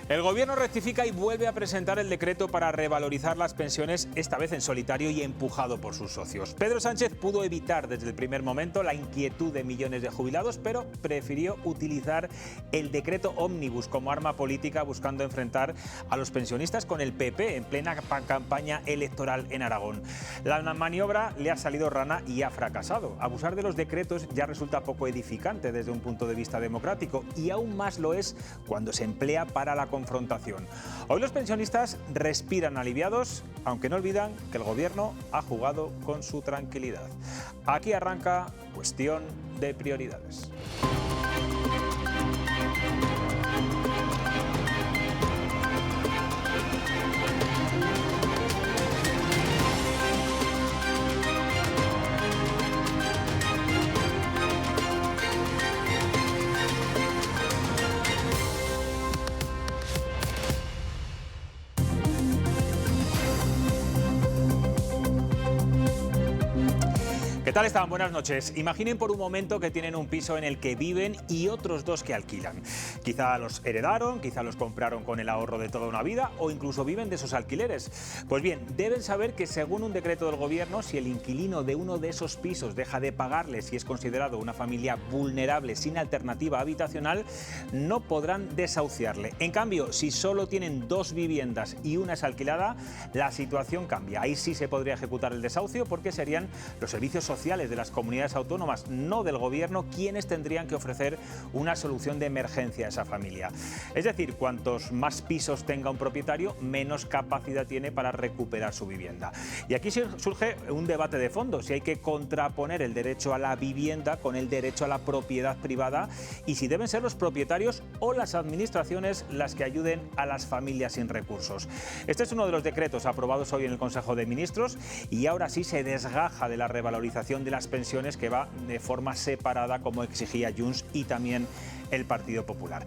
El Gobierno rectifica y vuelve a presentar el decreto para revalorizar las pensiones, esta vez en solitario y empujado por sus socios. Pedro Sánchez pudo evitar desde el primer momento la inquietud de millones de jubilados, pero prefirió utilizar el decreto ómnibus como arma política, buscando enfrentar a los pensionistas con el PP en plena campaña electoral en Aragón. La maniobra le ha salido rana y ha fracasado. Abusar de los decretos ya resulta poco edificante desde un punto de vista democrático, y aún más lo es cuando se emplea para la confrontación. Hoy los pensionistas respiran aliviados, aunque no olvidan que el Gobierno ha jugado con su tranquilidad. Aquí arranca Cuestión de Prioridades. ¿Qué tal están? Buenas noches. Imaginen por un momento que tienen un piso en el que viven y otros dos que alquilan. Quizá los heredaron, quizá los compraron con el ahorro de toda una vida o incluso viven de esos alquileres. Pues bien, deben saber que según un decreto del Gobierno, si el inquilino de uno de esos pisos deja de pagarles y es considerado una familia vulnerable sin alternativa habitacional, no podrán desahuciarle. En cambio, si solo tienen dos viviendas y una es alquilada, la situación cambia. Ahí sí se podría ejecutar el desahucio, porque serían los servicios sociales de las comunidades autónomas, no del Gobierno, quienes tendrían que ofrecer una solución de emergencia a esa familia. Es decir, cuantos más pisos tenga un propietario, menos capacidad tiene para recuperar su vivienda. Y aquí surge un debate de fondo, si hay que contraponer el derecho a la vivienda con el derecho a la propiedad privada, y si deben ser los propietarios o las administraciones las que ayuden a las familias sin recursos. Este es uno de los decretos aprobados hoy en el Consejo de Ministros, y ahora sí se desgaja de la revalorización de las pensiones, que va de forma separada, como exigía Junts y también el Partido Popular.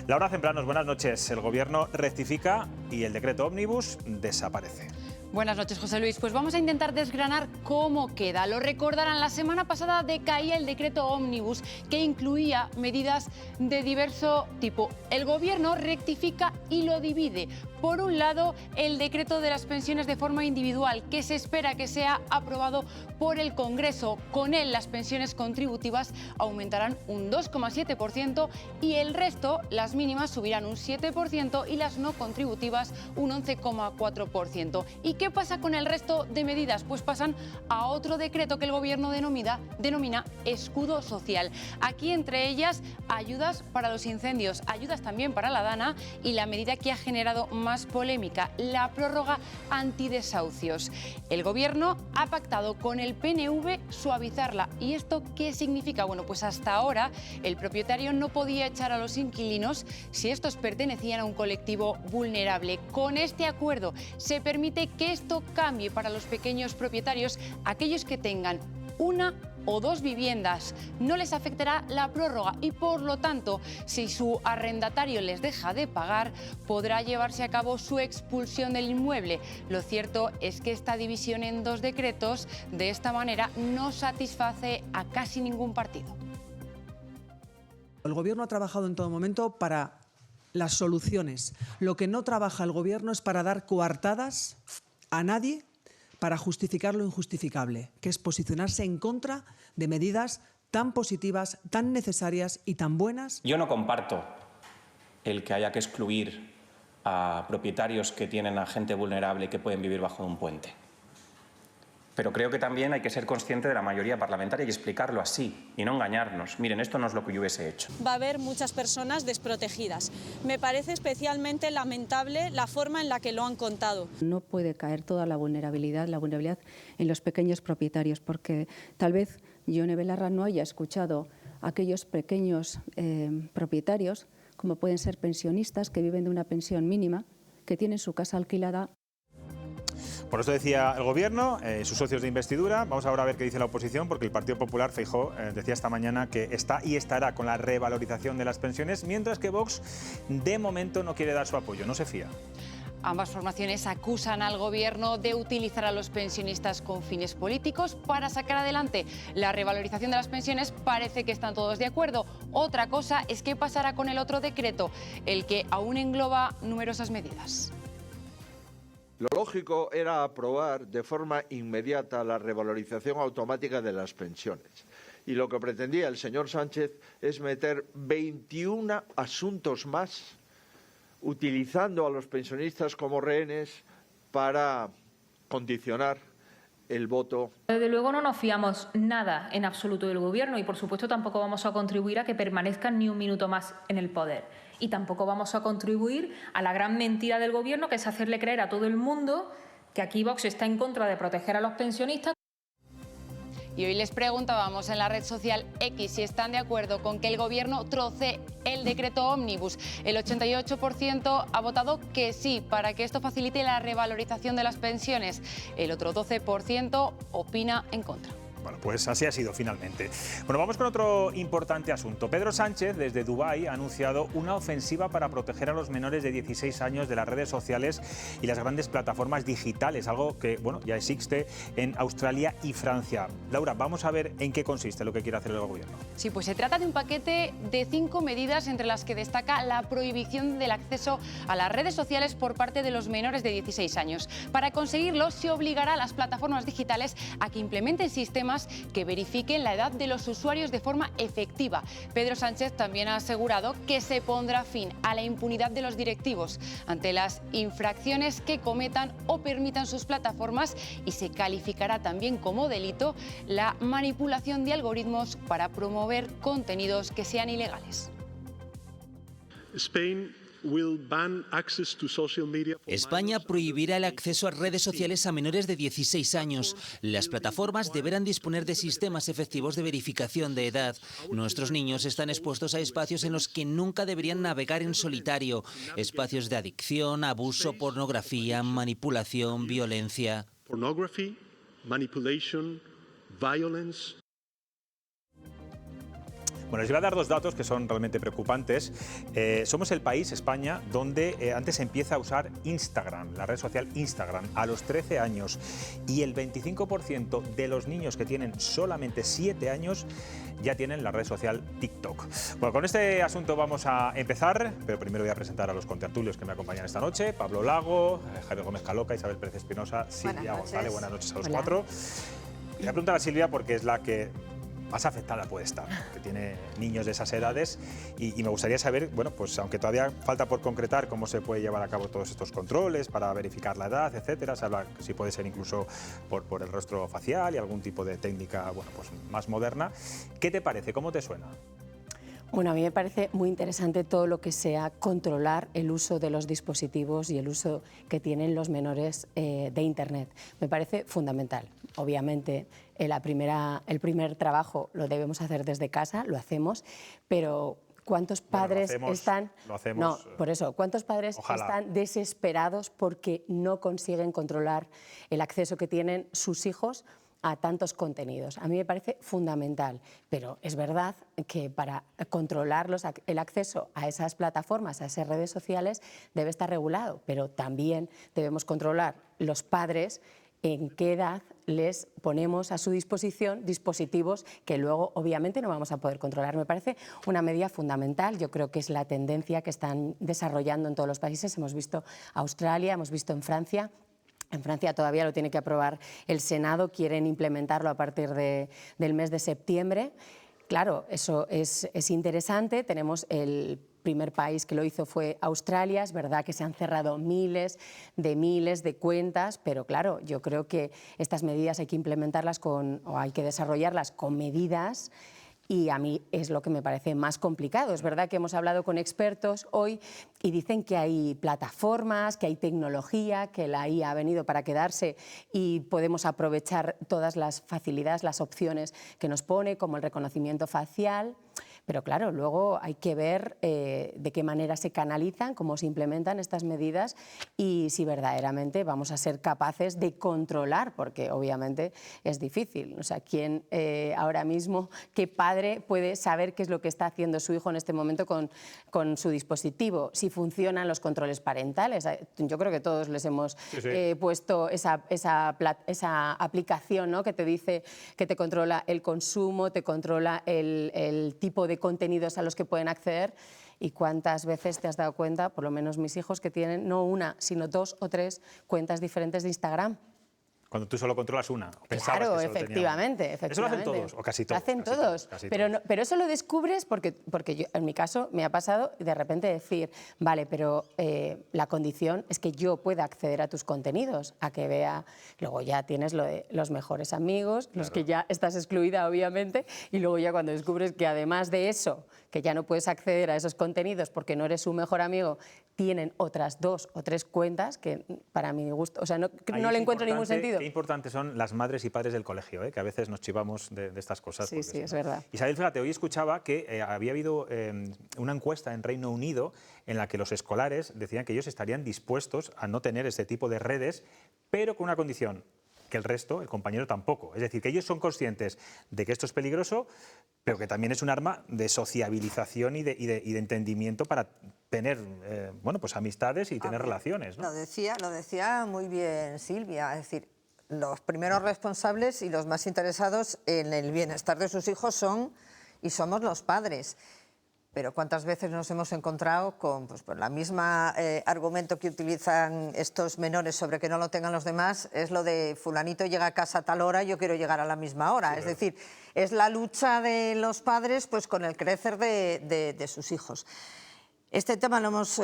Laura Zemplanos, buenas noches. El Gobierno rectifica y el decreto ómnibus desaparece. Buenas noches, José Luis. Pues vamos a intentar desgranar cómo queda. Lo recordarán, la semana pasada decaía el decreto ómnibus, que incluía medidas de diverso tipo. El Gobierno rectifica y lo divide. Por un lado, el decreto de las pensiones de forma individual, que se espera que sea aprobado por el Congreso. Con él, las pensiones contributivas aumentarán un 2,7% y el resto, las mínimas, subirán un 7% y las no contributivas un 11,4%. ¿Y qué pasa con el resto de medidas? Pues pasan a otro decreto que el Gobierno denomina escudo social. Aquí, entre ellas, ayudas para los incendios, ayudas también para la DANA y la medida que ha generado más polémica, la prórroga antidesahucios. El Gobierno ha pactado con el PNV suavizarla. ¿Y esto qué significa? Bueno, pues hasta ahora el propietario no podía echar a los inquilinos si estos pertenecían a un colectivo vulnerable. Con este acuerdo se permite que esto cambie para los pequeños propietarios, aquellos que tengan una o dos viviendas. No les afectará la prórroga y, por lo tanto, si su arrendatario les deja de pagar, podrá llevarse a cabo su expulsión del inmueble. Lo cierto es que esta división en dos decretos, de esta manera, no satisface a casi ningún partido. El Gobierno ha trabajado en todo momento para las soluciones. Lo que no trabaja el Gobierno es para dar coartadas a nadie para justificar lo injustificable, que es posicionarse en contra de medidas tan positivas, tan necesarias y tan buenas. Yo no comparto el que haya que excluir a propietarios que tienen a gente vulnerable que pueden vivir bajo un puente. Pero creo que también hay que ser consciente de la mayoría parlamentaria y explicarlo así y no engañarnos. Miren, esto no es lo que yo hubiese hecho. Va a haber muchas personas desprotegidas. Me parece especialmente lamentable la forma en la que lo han contado. No puede caer toda la vulnerabilidad en los pequeños propietarios, porque tal vez Yone Belarra no haya escuchado a aquellos pequeños propietarios, como pueden ser pensionistas que viven de una pensión mínima, que tienen su casa alquilada. Por eso decía el Gobierno, sus socios de investidura. Vamos ahora a ver qué dice la oposición, porque el Partido Popular, Feijóo, decía esta mañana que está y estará con la revalorización de las pensiones, mientras que Vox, de momento, no quiere dar su apoyo, no se fía. Ambas formaciones acusan al Gobierno de utilizar a los pensionistas con fines políticos para sacar adelante la revalorización de las pensiones. Parece que están todos de acuerdo. Otra cosa es qué pasará con el otro decreto, el que aún engloba numerosas medidas. Lo lógico era aprobar de forma inmediata la revalorización automática de las pensiones. Y lo que pretendía el señor Sánchez es meter 21 asuntos más, utilizando a los pensionistas como rehenes para condicionar el voto. Desde luego no nos fiamos nada en absoluto del Gobierno y, por supuesto, tampoco vamos a contribuir a que permanezcan ni un minuto más en el poder. Y tampoco vamos a contribuir a la gran mentira del Gobierno, que es hacerle creer a todo el mundo que aquí Vox está en contra de proteger a los pensionistas. Y hoy les preguntábamos en la red social X si están de acuerdo con que el Gobierno trocee el decreto ómnibus. El 88% ha votado que sí, para que esto facilite la revalorización de las pensiones. El otro 12% opina en contra. Bueno, pues así ha sido finalmente. Bueno, vamos con otro importante asunto. Pedro Sánchez, desde Dubái, ha anunciado una ofensiva para proteger a los menores de 16 años de las redes sociales y las grandes plataformas digitales, algo que, bueno, ya existe en Australia y Francia. Laura, vamos a ver en qué consiste lo que quiere hacer el Gobierno. Sí, pues se trata de un paquete de 5 medidas, entre las que destaca la prohibición del acceso a las redes sociales por parte de los menores de 16 años. Para conseguirlo, se obligará a las plataformas digitales a que implementen sistemas que verifiquen la edad de los usuarios de forma efectiva. Pedro Sánchez también ha asegurado que se pondrá fin a la impunidad de los directivos ante las infracciones que cometan o permitan sus plataformas, y se calificará también como delito la manipulación de algoritmos para promover contenidos que sean ilegales. España prohibirá el acceso a redes sociales a menores de 16 años. Las plataformas deberán disponer de sistemas efectivos de verificación de edad. Nuestros niños están expuestos a espacios en los que nunca deberían navegar en solitario. Espacios de adicción, abuso, pornografía, manipulación, violencia. Bueno, les voy a dar dos datos que son realmente preocupantes. Somos el país, España, donde antes empieza a usar Instagram, la red social Instagram, a los 13 años. Y el 25% de los niños que tienen solamente 7 años ya tienen la red social TikTok. Bueno, con este asunto vamos a empezar, pero primero voy a presentar a los contertulios que me acompañan esta noche. Pablo Lago, Javier Gómez Caloca, Isabel Pérez Espinosa, Silvia González. Buenas noches a los cuatro. Voy a preguntar a Silvia porque es la que más afectada puede estar, que tiene niños de esas edades, y me gustaría saber, bueno, pues aunque todavía falta por concretar cómo se puede llevar a cabo todos estos controles para verificar la edad, etcétera. Se habla si puede ser incluso por el rostro facial y algún tipo de técnica, bueno, pues más moderna. ¿Qué te parece? ¿Cómo te suena? Bueno, a mí me parece muy interesante todo lo que sea controlar el uso de los dispositivos y el uso que tienen los menores de Internet. Me parece fundamental. Obviamente, el primer trabajo lo debemos hacer desde casa, lo hacemos, pero ¿cuántos padres están? No, por eso, ¿cuántos padres están desesperados porque no consiguen controlar el acceso que tienen sus hijos a tantos contenidos? A mí me parece fundamental, pero es verdad que para controlar el acceso a esas plataformas, a esas redes sociales, debe estar regulado, pero también debemos controlar los padres en qué edad les ponemos a su disposición dispositivos que luego obviamente no vamos a poder controlar. Me parece una medida fundamental. Yo creo que es la tendencia que están desarrollando en todos los países. Hemos visto Australia, hemos visto en Francia. En Francia todavía lo tiene que aprobar el Senado, quieren implementarlo a partir del mes de septiembre. Claro, eso es interesante. Tenemos el primer país que lo hizo fue Australia. Es verdad que se han cerrado miles de cuentas, pero claro, yo creo que estas medidas hay que implementarlas o hay que desarrollarlas con medidas. Y a mí es lo que me parece más complicado. Es verdad que hemos hablado con expertos hoy y dicen que hay plataformas, que hay tecnología, que la IA ha venido para quedarse y podemos aprovechar todas las facilidades, las opciones que nos pone, como el reconocimiento facial. Pero claro, luego hay que ver de qué manera se canalizan, cómo se implementan estas medidas y si verdaderamente vamos a ser capaces de controlar, porque obviamente es difícil. O sea, ¿quién ahora mismo, qué padre puede saber qué es lo que está haciendo su hijo en este momento con su dispositivo? Si funcionan los controles parentales. Yo creo que todos les hemos puesto esa aplicación, ¿no?, que te dice que te controla el consumo, te controla el tipo de contenidos a los que pueden acceder. ¿Y cuántas veces te has dado cuenta, por lo menos mis hijos, que tienen no una, sino 2 o 3 cuentas diferentes de Instagram? Cuando tú solo controlas una. Claro, efectivamente. Eso lo hacen todos, o casi todos. Lo hacen todos. Pero eso lo descubres porque yo, en mi caso me ha pasado de repente decir, vale, pero la condición es que yo pueda acceder a tus contenidos, a que vea. Luego ya tienes lo de los mejores amigos, los que ya estás excluida, obviamente, y luego ya cuando descubres que además de eso, que ya no puedes acceder a esos contenidos porque no eres su mejor amigo, tienen otras 2 o 3 cuentas que para mi gusto, o sea, no le encuentro ningún sentido. Qué importantes son las madres y padres del colegio, que a veces nos chivamos de estas cosas. Sí, es verdad. Isabel, fíjate, hoy escuchaba que había habido una encuesta en Reino Unido en la que los escolares decían que ellos estarían dispuestos a no tener este tipo de redes, pero con una condición, que el resto, el compañero, tampoco. Es decir, que ellos son conscientes de que esto es peligroso, pero que también es un arma de sociabilización y de entendimiento para tener pues amistades y tener relaciones, ¿no? Lo decía muy bien Silvia, es decir, los primeros responsables y los más interesados en el bienestar de sus hijos son y somos los padres. Pero ¿cuántas veces nos hemos encontrado con la misma argumento que utilizan estos menores sobre que no lo tengan los demás? Es lo de fulanito llega a casa a tal hora, yo quiero llegar a la misma hora. Sí, es decir, es la lucha de los padres con el crecer de sus hijos. Este tema lo hemos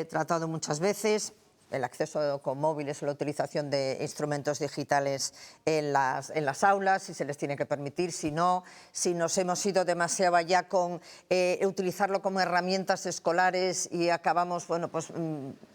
tratado muchas veces. El acceso con móviles o la utilización de instrumentos digitales en las aulas, si se les tiene que permitir, si no, si nos hemos ido demasiado allá con utilizarlo como herramientas escolares y acabamos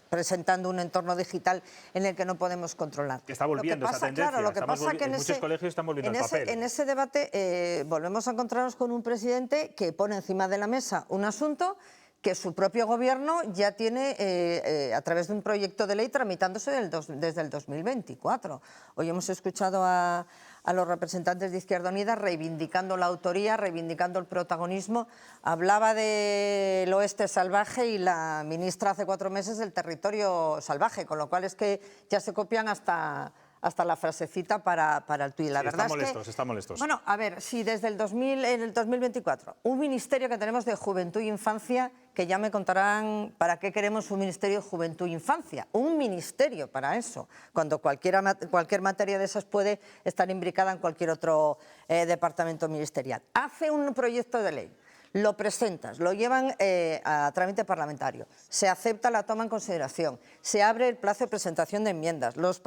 presentando un entorno digital en el que no podemos controlar. Que está volviendo esa tendencia. Claro, lo que pasa que en muchos colegios están volviendo al papel. En ese debate volvemos a encontrarnos con un presidente que pone encima de la mesa un asunto que su propio gobierno ya tiene a través de un proyecto de ley tramitándose desde el 2024. Hoy hemos escuchado a los representantes de Izquierda Unida reivindicando la autoría, reivindicando el protagonismo. Hablaba del oeste salvaje y la ministra hace 4 meses del territorio salvaje, con lo cual es que ya se copian hasta la frasecita para el tuit. La verdad está molestos. Bueno, a ver, si desde el 2024, un ministerio que tenemos de Juventud e Infancia, que ya me contarán para qué queremos un ministerio de Juventud e Infancia, un ministerio para eso, cuando cualquier materia de esas puede estar imbricada en cualquier otro departamento ministerial. Hace un proyecto de ley, lo presentas, lo llevan a trámite parlamentario, se acepta la toma en consideración, se abre el plazo de presentación de enmiendas, los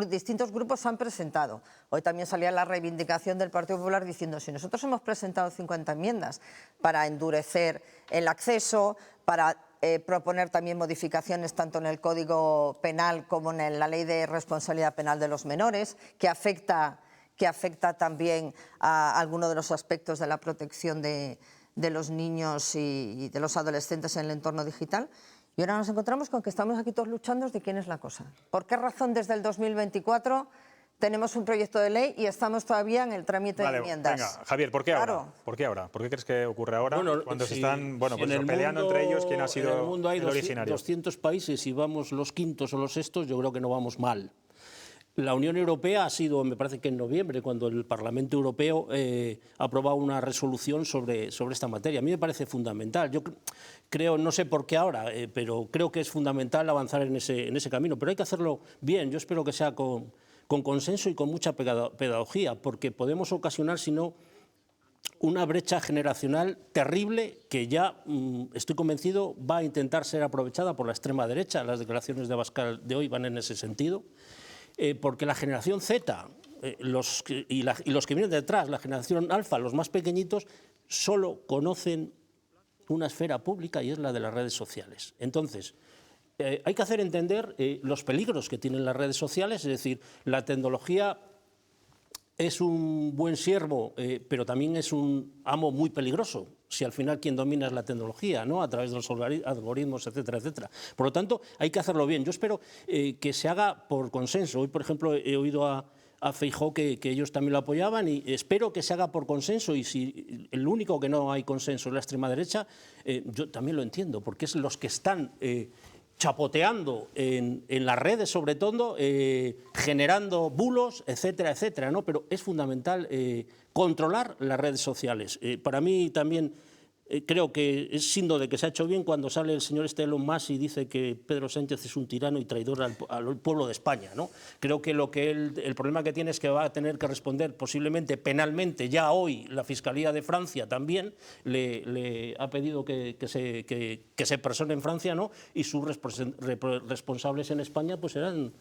distintos grupos han presentado. Hoy también salía la reivindicación del Partido Popular diciendo, si nosotros hemos presentado 50 enmiendas para endurecer el acceso, para proponer también modificaciones tanto en el Código Penal como en la Ley de Responsabilidad Penal de los Menores, que afecta también a algunos de los aspectos de la protección de los niños y de los adolescentes en el entorno digital. Y ahora nos encontramos con que estamos aquí todos luchando de quién es la cosa. ¿Por qué razón desde el 2024 tenemos un proyecto de ley y estamos todavía en el trámite de enmiendas? Venga, Javier, ¿por qué ahora? ¿Por qué ahora? ¿Por qué crees que ocurre ahora? Cuando se están peleando entre ellos quién ha sido el originario. En el mundo hay 200 países y vamos los quintos o los sextos, yo creo que no vamos mal. La Unión Europea ha sido, me parece que en noviembre, cuando el Parlamento Europeo ha aprobado una resolución sobre esta materia. A mí me parece fundamental. Yo creo, no sé por qué ahora, pero creo que es fundamental avanzar en ese camino. Pero hay que hacerlo bien. Yo espero que sea con consenso y con mucha pedagogía, porque podemos ocasionar, si no, una brecha generacional terrible que ya, estoy convencido, va a intentar ser aprovechada por la extrema derecha. Las declaraciones de Abascal de hoy van en ese sentido. Porque la generación Z los que vienen detrás, la generación alfa, los más pequeñitos, solo conocen una esfera pública y es la de las redes sociales. Entonces, hay que hacer entender los peligros que tienen las redes sociales, es decir, la tecnología es un buen siervo, pero también es un amo muy peligroso, si al final quien domina es la tecnología, ¿no? A través de los algoritmos, etcétera, etcétera. Por lo tanto, hay que hacerlo bien. Yo espero que se haga por consenso. Hoy, por ejemplo, he oído a Feijóo que ellos también lo apoyaban, y espero que se haga por consenso, y si el único que no hay consenso es la extrema derecha, yo también lo entiendo, porque es los que están chapoteando en las redes, sobre todo, generando bulos, etcétera, etcétera, ¿no? Pero es fundamental controlar las redes sociales. Para mí también creo que es signo de que se ha hecho bien cuando sale el señor Elon Musk y dice que Pedro Sánchez es un tirano y traidor al pueblo de España, ¿no? Creo que el problema que tiene es que va a tener que responder posiblemente penalmente. Ya hoy la Fiscalía de Francia también le ha pedido que se persone en Francia, ¿no? Y sus responsables en España pues serán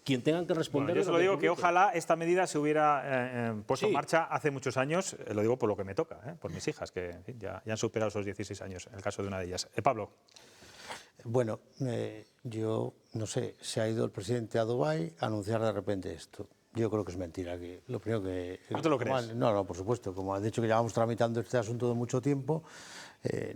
quien tengan que responder. Bueno, yo solo digo que ojalá esta medida se hubiera puesto en marcha hace muchos años, lo digo por lo que me toca, por mis hijas, que en fin, ya han superado esos 16 años, en el caso de una de ellas. Pablo. Bueno, yo no sé, se ha ido el presidente a Dubái a anunciar de repente esto. Yo creo que es mentira. Lo primero que, ¿No te lo crees? No, por supuesto. Como han dicho que llevamos tramitando este asunto de mucho tiempo,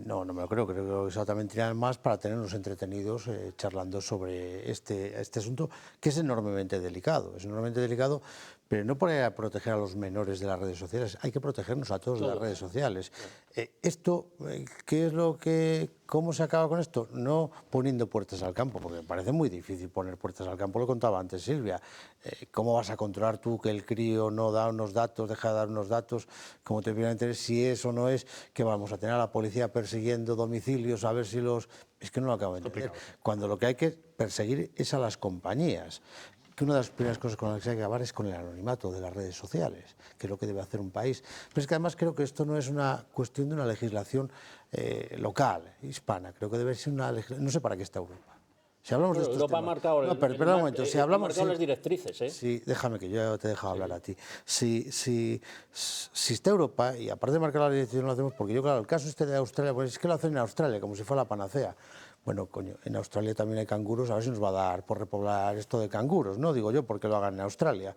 no me lo creo. Creo que exactamente tiran más para tenernos entretenidos charlando sobre este asunto, que es enormemente delicado. Es enormemente delicado, pero no para proteger a los menores de las redes sociales, hay que protegernos a todos de las redes sociales. Esto, ¿cómo se acaba con esto? No poniendo puertas al campo, porque me parece muy difícil poner puertas al campo, lo contaba antes Silvia. ¿Cómo vas a controlar tú que el crío no da unos datos, deja de dar unos datos? ¿Cómo te viene a entender si eso no es que vamos a tener a la policía persiguiendo domicilios a ver si los... Es que no lo acabo de entender. Cuando lo que hay que perseguir es a las compañías. Que una de las primeras cosas con las que hay que acabar es con el anonimato de las redes sociales, que es lo que debe hacer un país. Pero es que además creo que esto no es una cuestión de una legislación local, hispana. Creo que debe ser una legislación... No sé para qué está Europa. Si hablamos de estos Europa temas... ha marcado, no, pero un momento, si hablamos... las directrices, ¿eh? Sí, déjame que yo te he dejado hablar a ti. Si está Europa, y aparte de marcar la directrices no lo hacemos, porque yo, claro, el caso este de Australia, pues es que lo hacen en Australia, como si fuera la panacea. Bueno, coño, en Australia también hay canguros, a ver si nos va a dar por repoblar esto de canguros, no digo yo porque lo hagan en Australia.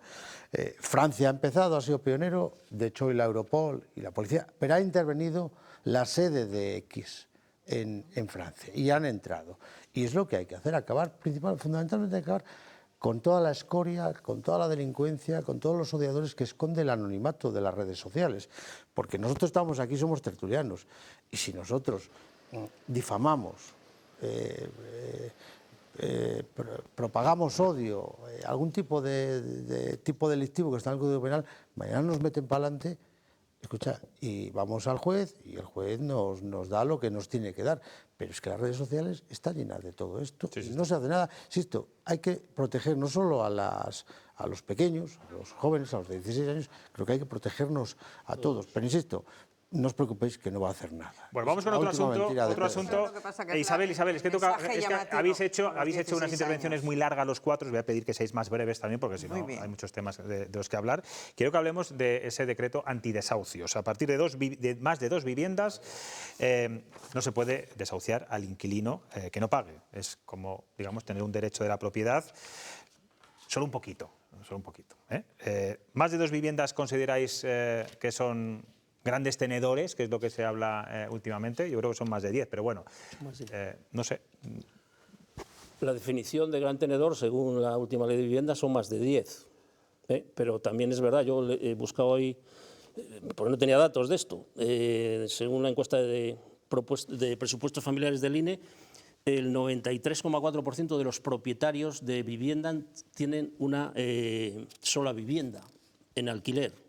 Francia ha empezado, ha sido pionero, de hecho hoy la Europol y la policía, pero ha intervenido la sede de X en Francia y han entrado. Y es lo que hay que hacer, fundamentalmente acabar con toda la escoria, con toda la delincuencia, con todos los odiadores que esconde el anonimato de las redes sociales. Porque nosotros estamos aquí, somos tertulianos, y si nosotros difamamos, propagamos odio, algún tipo de tipo delictivo que está en el Código Penal, mañana nos meten para adelante, escucha, y vamos al juez y el juez nos da lo que nos tiene que dar. Pero es que las redes sociales están llenas de todo esto y no se hace nada. Insisto, hay que proteger no solo a los pequeños, a los jóvenes, a los de 16 años, creo que hay que protegernos a todos. Pero insisto, no os preocupéis que no va a hacer nada. Bueno, vamos con otro asunto. Isabel, es que habéis hecho unas intervenciones muy largas los cuatro. Os voy a pedir que seáis más breves también, porque si no hay muchos temas de los que hablar. Quiero que hablemos de ese decreto antidesahucios. A partir de más de 2 viviendas no se puede desahuciar al inquilino que no pague. Es como, digamos, tener un derecho de la propiedad solo un poquito. ¿Más de 2 viviendas consideráis que son grandes tenedores, que es lo que se habla últimamente? Yo creo que son más de 10, pero bueno, no sé. La definición de gran tenedor, según la última ley de vivienda, son más de 10. Pero también es verdad, yo he buscado hoy, porque no tenía datos de esto, según la encuesta de presupuestos familiares del INE, el 93,4% de los propietarios de vivienda tienen una sola vivienda en alquiler.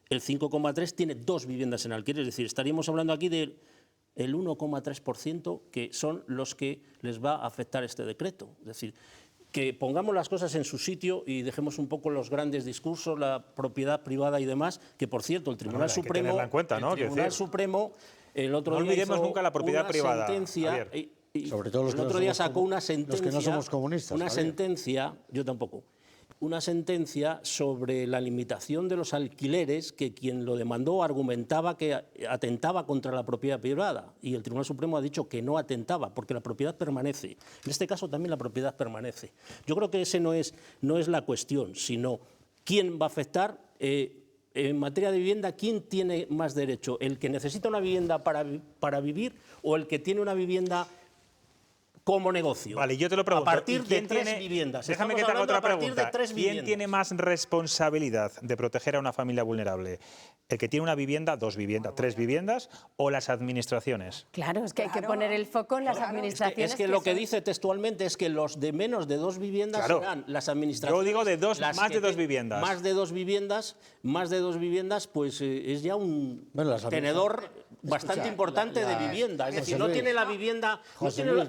El 5,3% tiene 2 viviendas en alquiler, es decir, estaríamos hablando aquí del 1,3% que son los que les va a afectar este decreto. Es decir, que pongamos las cosas en su sitio y dejemos un poco los grandes discursos, la propiedad privada y demás, que por cierto el Tribunal Supremo, el otro día olvidemos nunca la propiedad privada, sentencia, sobre todo los el otro día sacó una sentencia, los que no somos comunistas, una sentencia, yo tampoco, una sentencia sobre la limitación de los alquileres, que quien lo demandó argumentaba que atentaba contra la propiedad privada, y el Tribunal Supremo ha dicho que no atentaba, porque la propiedad permanece. En este caso también la propiedad permanece. Yo creo que ese no es la cuestión, sino quién va a afectar. en materia de vivienda, ¿quién tiene más derecho? ¿El que necesita una vivienda para vivir o el que tiene una vivienda como negocio? Vale, yo te lo pregunto. A partir de tres viviendas. Déjame que te haga otra pregunta. ¿Quién tiene más responsabilidad de proteger a una familia vulnerable? ¿El que tiene una vivienda, dos viviendas, tres viviendas o las administraciones? Claro, es que hay que poner el foco en las administraciones. Es que lo que dice textualmente es que los de menos de 2 viviendas serán las administraciones. Yo digo de más de 2 viviendas. Más de 2 viviendas, pues es ya un tenedor bastante importante de vivienda. Es decir, no tiene la vivienda... No tiene la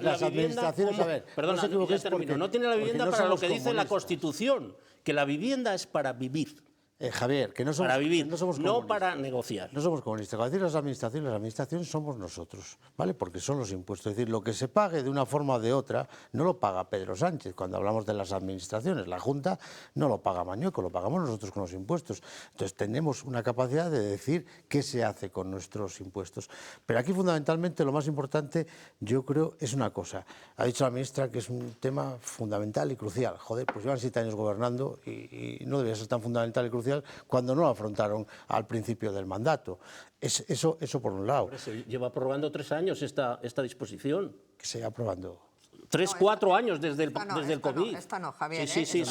vivienda para lo que dice la Constitución, que la vivienda es para vivir. Javier, que no somos, para vivir, no somos no para negociar. No somos comunistas. Cuando decir las administraciones somos nosotros, ¿vale? Porque son los impuestos. Es decir, lo que se pague de una forma o de otra no lo paga Pedro Sánchez. Cuando hablamos de las administraciones, la Junta no lo paga Mañueco, lo pagamos nosotros con los impuestos. Entonces tenemos una capacidad de decir qué se hace con nuestros impuestos. Pero aquí fundamentalmente lo más importante, yo creo, es una cosa. Ha dicho la ministra que es un tema fundamental y crucial. Joder, pues llevan 7 años gobernando y no debería ser tan fundamental y crucial cuando no lo afrontaron al principio del mandato. Eso por un lado. Se lleva aprobando 3 años esta disposición. Que se lleva aprobando. 3, 4 años desde el COVID. Esta no, Javier. Sí.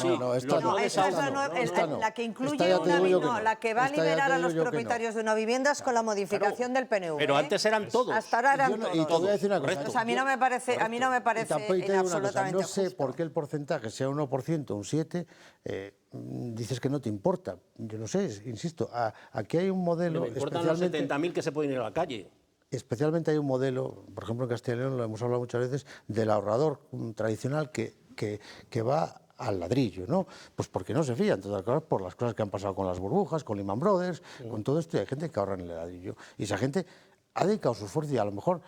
La que incluye la que va a liberar a los propietarios de una vivienda es con la modificación del PNV. Pero antes eran todos. Hasta ahora eran todos. Y te voy a decir una cosa. Pues a mí no me parece absolutamente no sé por qué el porcentaje sea un 1%, un 7%, dices que no te importa. Yo no sé, insisto, aquí hay un modelo... Me importan los 70.000 que se pueden ir a la calle. Especialmente hay un modelo, por ejemplo en Castilla y León lo hemos hablado muchas veces, del ahorrador tradicional que va al ladrillo, ¿no? Pues porque no se fía, entre otras cosas, por las cosas que han pasado con las burbujas, con Lehman Brothers, con todo esto, y hay gente que ahorra en el ladrillo. Y esa gente ha dedicado su esfuerzo y a lo mejor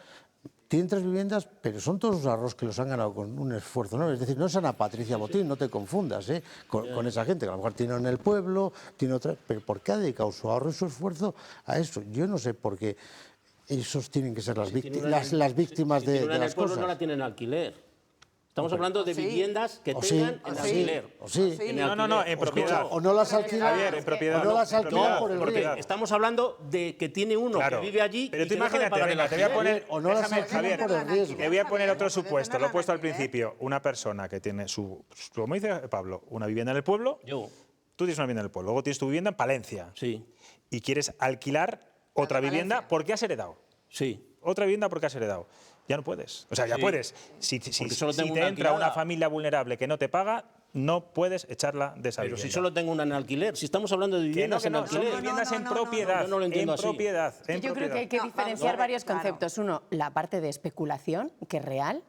tienen 3 viviendas, pero son todos los ahorros que los han ganado con un esfuerzo, ¿no? Es decir, no es Ana Patricia Botín, no te confundas, con esa gente, que a lo mejor tiene en el pueblo, tiene otra... Pero ¿por qué ha dedicado su ahorro y su esfuerzo a eso? Yo no sé por qué... Esos tienen que ser las víctimas de las cosas. No la tienen en alquiler. Estamos hablando de viviendas que tengan en alquiler. No, en propiedad. O no las alquilan. Javier, en propiedad. O no las alquilan por el riesgo. Estamos hablando de que tiene uno que vive allí. Pero tú imagínate, te voy a poner... O no las alquilan por el riesgo. Te voy a poner otro supuesto, lo he puesto al principio. Una persona que tiene como dice Pablo, una vivienda en el pueblo. Tú tienes una vivienda en el pueblo, luego tienes tu vivienda en Palencia. Sí. Y quieres alquilar otra vivienda porque has heredado. Sí. Otra vivienda porque has heredado. Ya no puedes. O sea, ya puedes. Si te entra una familia vulnerable que no te paga, no puedes echarla de esa vivienda. Pero si solo tengo una en alquiler. Si estamos hablando de viviendas en alquiler. Son viviendas en propiedad. No lo entiendo en propiedad. Yo creo que hay que diferenciar varios conceptos. Uno, la parte de especulación, que es real.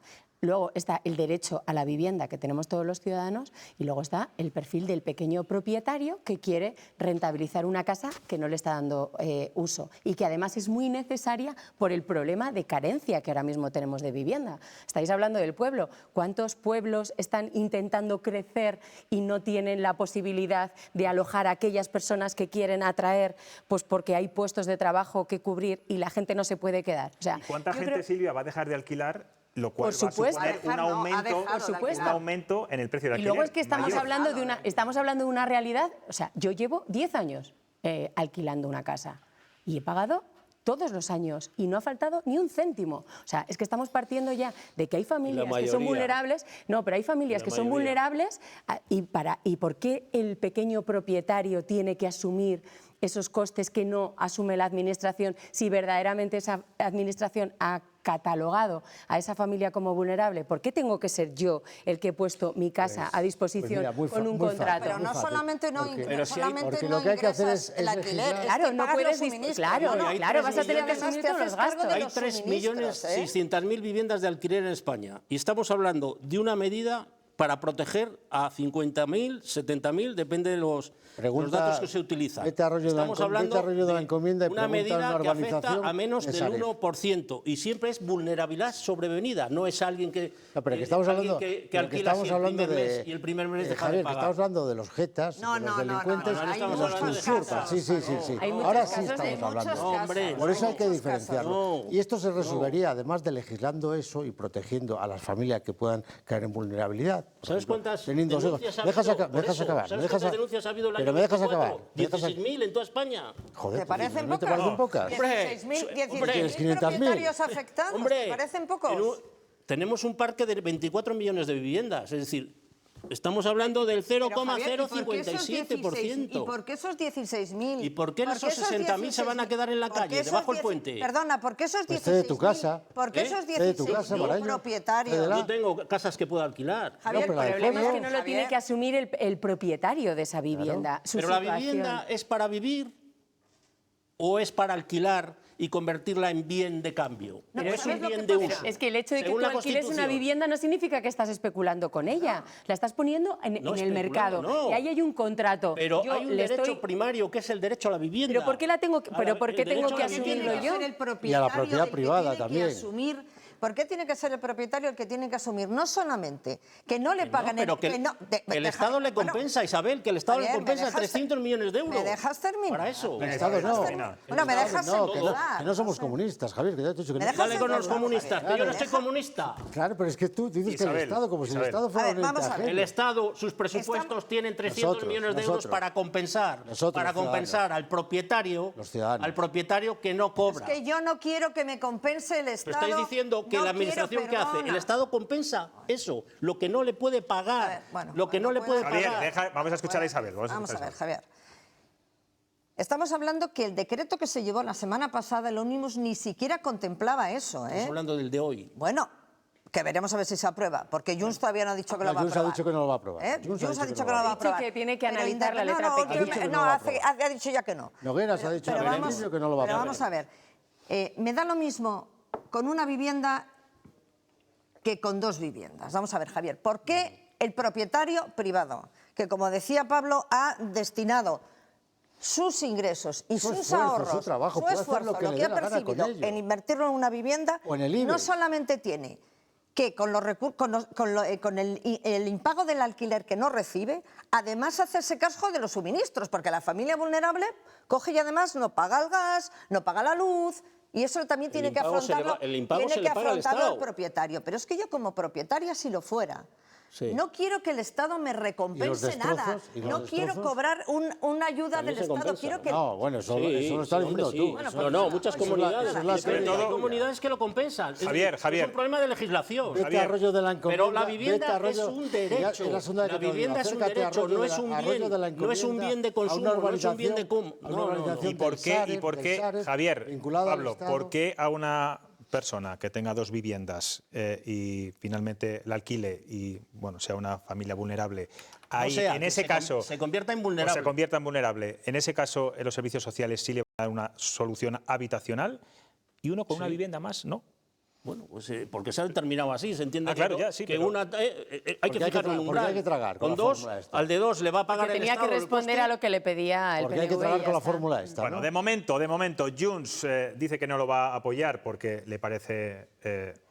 Luego está el derecho a la vivienda que tenemos todos los ciudadanos y luego está el perfil del pequeño propietario que quiere rentabilizar una casa que no le está dando uso y que además es muy necesaria por el problema de carencia que ahora mismo tenemos de vivienda. Estáis hablando del pueblo. ¿Cuántos pueblos están intentando crecer y no tienen la posibilidad de alojar a aquellas personas que quieren atraer, pues porque hay puestos de trabajo que cubrir y la gente no se puede quedar? O sea, ¿y cuánta gente, Silvia, va a dejar de alquilar? Lo cual va a suponer un aumento en el precio del alquiler. Y luego es que estamos hablando de una realidad. O sea, yo llevo 10 años alquilando una casa y he pagado todos los años y no ha faltado ni un céntimo. O sea, es que estamos partiendo ya de que hay familias que son vulnerables. No, pero hay familias que son vulnerables y ¿por qué el pequeño propietario tiene que asumir esos costes que no asume la administración si verdaderamente esa administración ha catalogado a esa familia como vulnerable? ¿Por qué tengo que ser yo el que he puesto mi casa a disposición con un contrato? Pero no solamente no porque lo que hay que hacer es el alquiler. Claro, no puedes claro, vas a tener que asumir todos los gastos. Hay 3.600.000 viviendas de alquiler en España y estamos hablando de una medida para proteger a 50.000, 70.000, depende de los datos que se utilizan. Estamos hablando de una medida que afecta a menos del 1% y siempre es vulnerabilidad sobrevenida, no es alguien que alquila y el primer mes deja de pagar. Estamos hablando de los jetas, de los delincuentes, de los que usurpan. Sí. Ahora sí estamos hablando. Por eso hay que diferenciarlo. Y esto se resolvería, además de legislando eso y protegiendo a las familias que puedan caer en vulnerabilidad, ¿Sabes cuántas Teniendo denuncias ha habido? dejas Por eso, acabar. ¿Sabes cuántas denuncias ha habido el año Pero me dejas 24? acabar. me dejas 16.000 en toda España. Joder, ¿Te parecen ¿no te pocas? parecen pocas? 16.000 propietarios afectados, Hombre, ¿te parecen pocos? Tenemos un parque de 24 millones de viviendas, es decir, estamos hablando del 0,057%. ¿Y por qué esos 16.000? ¿Y por qué esos 60.000 se van a quedar en la calle, debajo del puente? Perdona, ¿por qué esos 16.000? de tu casa. ¿Por qué esos de tu casa, 16.000 Maraño. propietarios? Yo tengo casas que puedo alquilar. Javier, pero el problema es que no lo Javier. tiene que asumir el propietario de esa vivienda. Su Pero la situación. vivienda es para vivir o es para alquilar y convertirla en bien de cambio. No, No pues es un ¿sabes lo bien que de pasa? uso. Es que el hecho de que Según tú la alquiles una Constitución. vivienda no significa que estás especulando con ella. La estás poniendo en el especulando, mercado. no. Y ahí hay un contrato. Pero Yo hay un le derecho estoy- primario que es el derecho a la vivienda. ¿Pero por qué la tengo que, pero por qué el tengo derecho que a la vivienda. asumirlo yo? Ser el Y a la propietario propiedad el que privada tiene también. que asumir. ¿Por qué tiene que ser el propietario el que tiene que asumir? No solamente que no le pagan pero que el Estado le compensa, Isabel, que el Estado le Javier, ¿me compensa dejas 300 millones de euros. ¿Me dejas terminar? Para eso. El Estado no. Bueno, me dejas No, que empezar. no somos comunistas, Javier, que ya te he dicho que ¿Me no. dejas Dale con los empezar, comunistas, que Javier? yo no soy comunista. Claro, pero es que tú dices que Isabel, el Estado, como si el Isabel. Estado fuera A ver, un vamos a ente ver. El ajeno. Estado, sus presupuestos tienen 300 millones de euros para compensar, al propietario, Los ciudadanos. al propietario que no Es cobra. que yo no quiero que me compense el Pero Estado. estáis diciendo que No la administración quiero, que hace, perdona. el Estado compensa eso, lo que no le puede pagar, A ver, bueno, lo que no le puede Javier, pagar. vamos a escuchar a Isabel. Vamos a ver, Javier. Estamos hablando que el decreto que se llevó la semana pasada, el Omnibus, ni siquiera contemplaba eso. Estamos hablando del de hoy. Bueno, que veremos a ver si se aprueba, porque Junts todavía no ha dicho que lo va a Junts aprobar. ha dicho que no lo va a aprobar. Junts ha dicho que no lo va a Ha dicho aprobar. que tiene que Pero analizar la letra no, pequeña. Ha dicho que no no, lo va a ha dicho ya que no. Nogueras ha dicho Pero al vamos, principio que no lo va a pero aprobar. vamos a ver, me da lo mismo con una vivienda que con dos viviendas. Vamos a ver, Javier, ¿por qué el propietario privado, que como decía Pablo, ha destinado sus ingresos y Su sus esfuerzo, ahorros, su trabajo, puede hacer lo que le dé ha la gana con percibido ello. en invertirlo en una vivienda, O en el IBEX. no solamente tiene que con el impago del alquiler que no recibe, además hacerse cargo de los suministros, porque la familia vulnerable coge y además no paga el gas, no paga la luz, y eso también tiene que afrontarlo, el propietario. Pero es que yo como propietaria, si lo fuera, Sí. no quiero que el Estado me recompense nada. No quiero cobrar una ayuda También del se Estado. compensa. Quiero que... No, bueno, eso lo estás hombre, diciendo sí. tú. Bueno, No, no, muchas comunidades. eso es la Pero serie. hay comunidades que lo compensan. Es Javier, decir, Javier. Es un problema de legislación. Vete a Arroyo de la Encomienda. Pero la vivienda vete a Arroyo- es un derecho. Ya, en la segunda de La Cataluña, vivienda es un acércate a derecho, Arroyo no de es la- un Arroyo bien. de la No es un bien de Encomienda, consumo, a una no es un bien de urbanización- a una urbanización ¿Y por del qué, Sareb, del Sareb, Javier, vinculada al Pablo, Estado? por qué a una persona que tenga dos viviendas y finalmente la alquile y bueno sea una familia vulnerable, ahí, O sea, en que ese caso se convierta en o vulnerable. se convierta en vulnerable, en ese caso los servicios sociales sí le van a dar una solución habitacional y uno con una vivienda más, ¿no? Bueno, pues porque se ha determinado así, se entiende claro, que, ya, sí, que pero- una hay que fijar un porque umbral. hay que tragar con con la dos, fórmula esta. al de dos le va a pagar Que el tenía Estado que el responder coste. a lo que le pedía el Porque hay que PNV tragar y con ya la está. fórmula esta, Bueno, ¿no? de momento, Junts dice que no lo va a apoyar porque le parece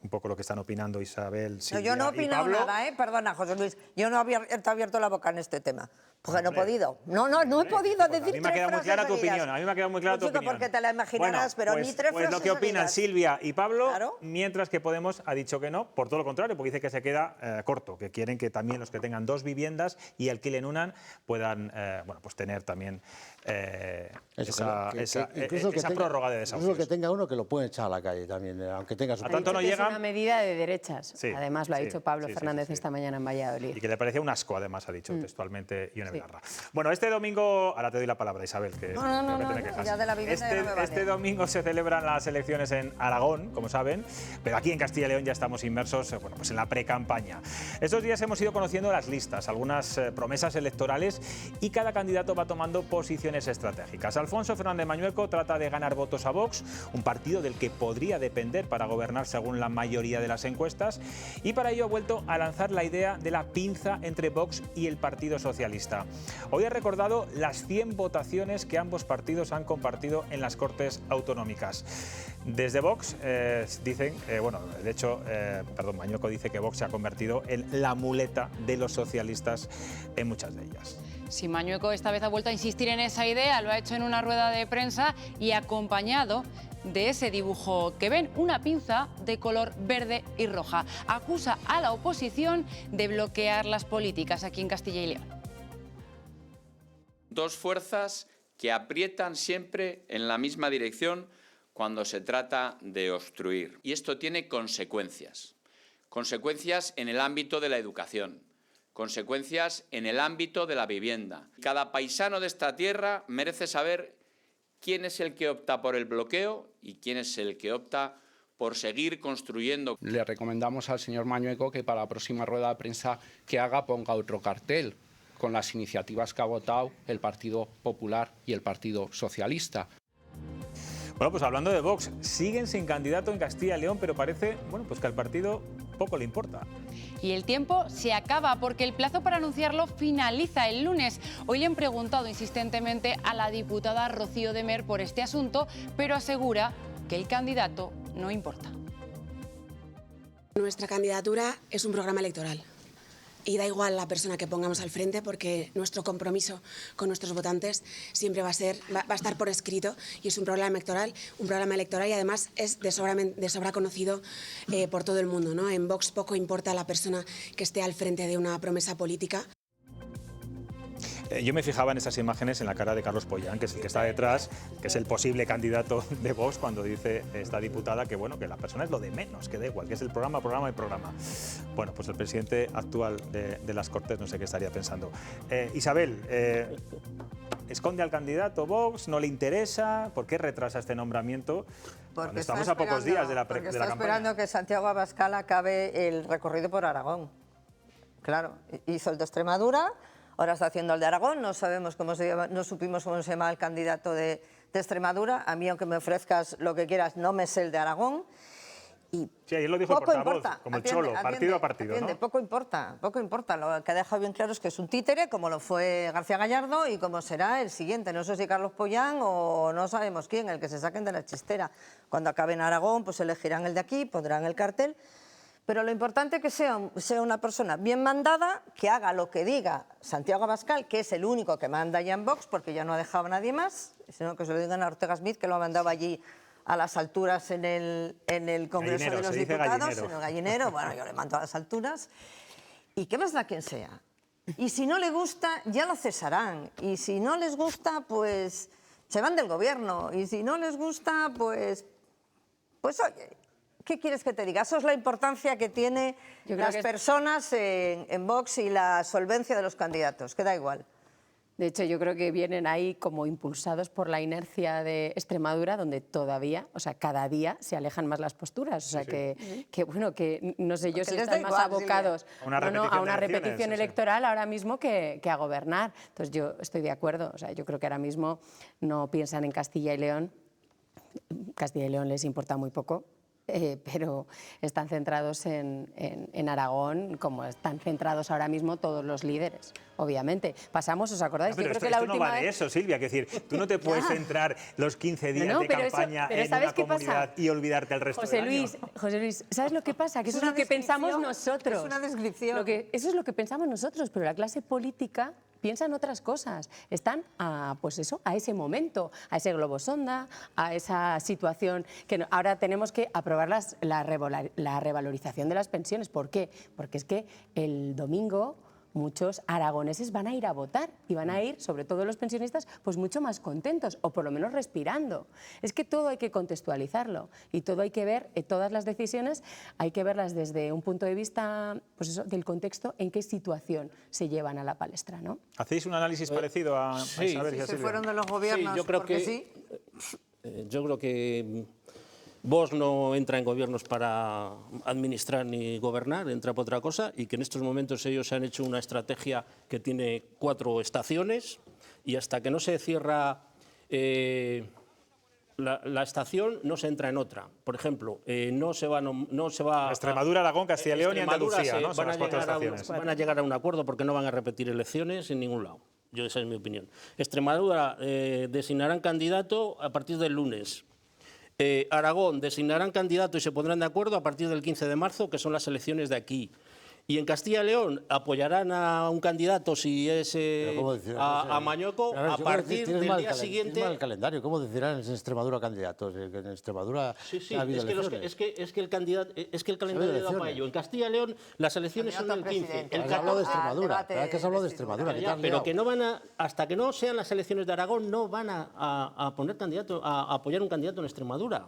un poco lo que están opinando Isabel, No, Silvia yo no he y opinado Pablo. nada, Perdona, José Luis. Yo no he abierto la boca en este tema. Porque no he podido. No he podido A decir mí me ha tres quedado muy frases clara tu seguidas. opinión. A mí me ha quedado muy clara tu Pues, chico, opinión. porque te la imaginarás, pero pues, ni tres pues frases lo que opinan seguidas. Silvia y Pablo, Claro. mientras que Podemos ha dicho que no, por todo lo contrario, porque dice que se queda corto, que quieren que también los que tengan dos viviendas y alquilen una puedan pues tener también esa prórroga de desahucios. Incluso que tenga uno que lo pueden echar a la calle también, aunque tenga su... A tanto no Es llegan. una medida de derechas. Sí, Además, lo ha sí, dicho Pablo sí, sí, Fernández sí, sí. esta mañana en Valladolid. Y que le parecía un asco, además, ha dicho textualmente Ione Belarra. Bueno, este domingo, ahora te doy la palabra, Isabel, que No, que te quejas. ya de la vivienda ya no me vale. Este domingo se celebran las elecciones en Aragón, como saben, pero aquí en Castilla y León ya estamos inmersos pues en la pre-campaña. Estos días hemos ido conociendo las listas, algunas promesas electorales y cada candidato va tomando posiciones estratégicas. Alfonso Fernández Mañueco trata de ganar votos a Vox, un partido del que podría depender para gobernar según la mayoría de las encuestas, y para ello ha vuelto a lanzar la idea de la pinza entre Vox y el Partido Socialista. Hoy ha recordado las 100 votaciones que ambos partidos han compartido en las Cortes Autonómicas. Desde Vox dicen, de hecho, Mañueco dice que Vox se ha convertido en la muleta de los socialistas en muchas de ellas. Sí, Mañueco esta vez ha vuelto a insistir en esa idea, lo ha hecho en una rueda de prensa y acompañado de ese dibujo que ven, una pinza de color verde y roja. Acusa a la oposición de bloquear las políticas aquí en Castilla y León. Dos fuerzas que aprietan siempre en la misma dirección cuando se trata de obstruir. Y esto tiene consecuencias. Consecuencias en el ámbito de la educación, consecuencias en el ámbito de la vivienda. Cada paisano de esta tierra merece saber quién es el que opta por el bloqueo y quién es el que opta por seguir construyendo. Le recomendamos al señor Mañueco que para la próxima rueda de prensa que haga ponga otro cartel con las iniciativas que ha votado el Partido Popular y el Partido Socialista. Bueno, pues hablando de Vox, siguen sin candidato en Castilla y León, pero parece, bueno, pues que al partido poco le importa. Y el tiempo se acaba porque el plazo para anunciarlo finaliza el lunes. Hoy le han preguntado insistentemente a la diputada Rocío de Mer por este asunto, pero asegura que el candidato no importa. Nuestra candidatura es un programa electoral. Y da igual la persona que pongamos al frente porque nuestro compromiso con nuestros votantes siempre va a estar por escrito y es un programa electoral y además es de sobra conocido por todo el mundo, ¿no? En Vox poco importa la persona que esté al frente de una promesa política. Yo me fijaba en esas imágenes en la cara de Carlos Pollán, que es el que está detrás, que es el posible candidato de Vox, cuando dice esta diputada que, bueno, que la persona es lo de menos, que da igual, que es el programa. Bueno, pues el presidente actual de las Cortes no sé qué estaría pensando. Isabel, ¿esconde al candidato Vox? ¿No le interesa? ¿Por qué retrasa este nombramiento? Cuando estamos a pocos días de la campaña. Porque está esperando que Santiago Abascal acabe el recorrido por Aragón. Claro, hizo el de Extremadura. Ahora está haciendo el de Aragón, no sabemos no supimos cómo se llama el candidato de Extremadura. A mí, aunque me ofrezcas lo que quieras, no me sé el de Aragón. Y sí, ayer lo dijo poco portavoz, importa, como el Cholo, partido a partido, ¿no? Poco importa. Lo que ha dejado bien claro es que es un títere, como lo fue García Gallardo y como será el siguiente. No sé si Carlos Pollán o no sabemos quién, el que se saquen de la chistera. Cuando acabe en Aragón, pues elegirán el de aquí, pondrán el cartel. Pero lo importante es que sea una persona bien mandada, que haga lo que diga Santiago Abascal, que es el único que manda ya en Vox, porque ya no ha dejado a nadie más, sino que se lo digan a Ortega Smith, que lo ha mandado allí a las alturas en el Congreso de los Diputados, en el gallinero. Bueno, yo le mando a las alturas. ¿Y qué más da quien sea? Y si no le gusta, ya lo cesarán. Y si no les gusta, pues se van del gobierno. Y si no les gusta, pues oye... ¿Qué quieres que te diga? Eso es la importancia que tiene las personas en Vox y la solvencia de los candidatos, que da igual. De hecho, yo creo que vienen ahí como impulsados por la inercia de Extremadura, donde todavía, o sea, cada día se alejan más las posturas. O sea, que bueno, que no sé yo si están más abocados a una repetición electoral ahora mismo que a gobernar. Entonces, yo estoy de acuerdo. O sea, yo creo que ahora mismo no piensan en Castilla y León. Castilla y León les importa muy poco. Pero están centrados en Aragón, como están centrados ahora mismo todos los líderes, obviamente. Pasamos, ¿os acordáis? Pero esto no va de eso, Silvia, es decir, tú no te puedes centrar los 15 días de campaña en una comunidad y olvidarte el resto del año. José Luis, ¿sabes lo que pasa? Que eso es lo que pensamos nosotros. Es una descripción. Eso es lo que pensamos nosotros, pero la clase política piensa en otras cosas. Están a ese momento, a ese globo sonda, a esa situación que ahora tenemos que aprobar la revalorización de las pensiones. ¿Por qué? Porque es que el domingo muchos aragoneses van a ir a votar y van a ir, sobre todo los pensionistas, pues mucho más contentos o por lo menos respirando. Es que todo hay que contextualizarlo y todo hay que ver, todas las decisiones hay que verlas desde un punto de vista del contexto, en qué situación se llevan a la palestra, ¿no? ¿Hacéis un análisis parecido a Isabel y a Silvia? Si fueron de los gobiernos, sí, yo creo que Vox no entra en gobiernos para administrar ni gobernar, entra por otra cosa, y que en estos momentos ellos han hecho una estrategia que tiene 4 estaciones y hasta que no se cierra la estación no se entra en otra. Por ejemplo, no se va Extremadura, Aragón, Castilla y León y Andalucía, ¿no? Son las 4 estaciones. Van a llegar a un acuerdo porque no van a repetir elecciones en ningún lado. Esa es mi opinión. Extremadura designarán candidato a partir del lunes. Aragón designarán candidato y se pondrán de acuerdo a partir del 15 de marzo, que son las elecciones de aquí. Y en Castilla y León apoyarán a un candidato si es a Mañueco a partir del día siguiente. Tienes mal el calendario. ¿Cómo decidirán en Extremadura candidatos? Que en Extremadura ha habido elecciones. Es que el calendario da para ello. En Castilla y León las elecciones son el 15. El 14 de Extremadura. Pero es que has hablado de Extremadura. Pero que no van a, hasta que no sean las elecciones de Aragón, no van a poner candidato, a apoyar un candidato en Extremadura.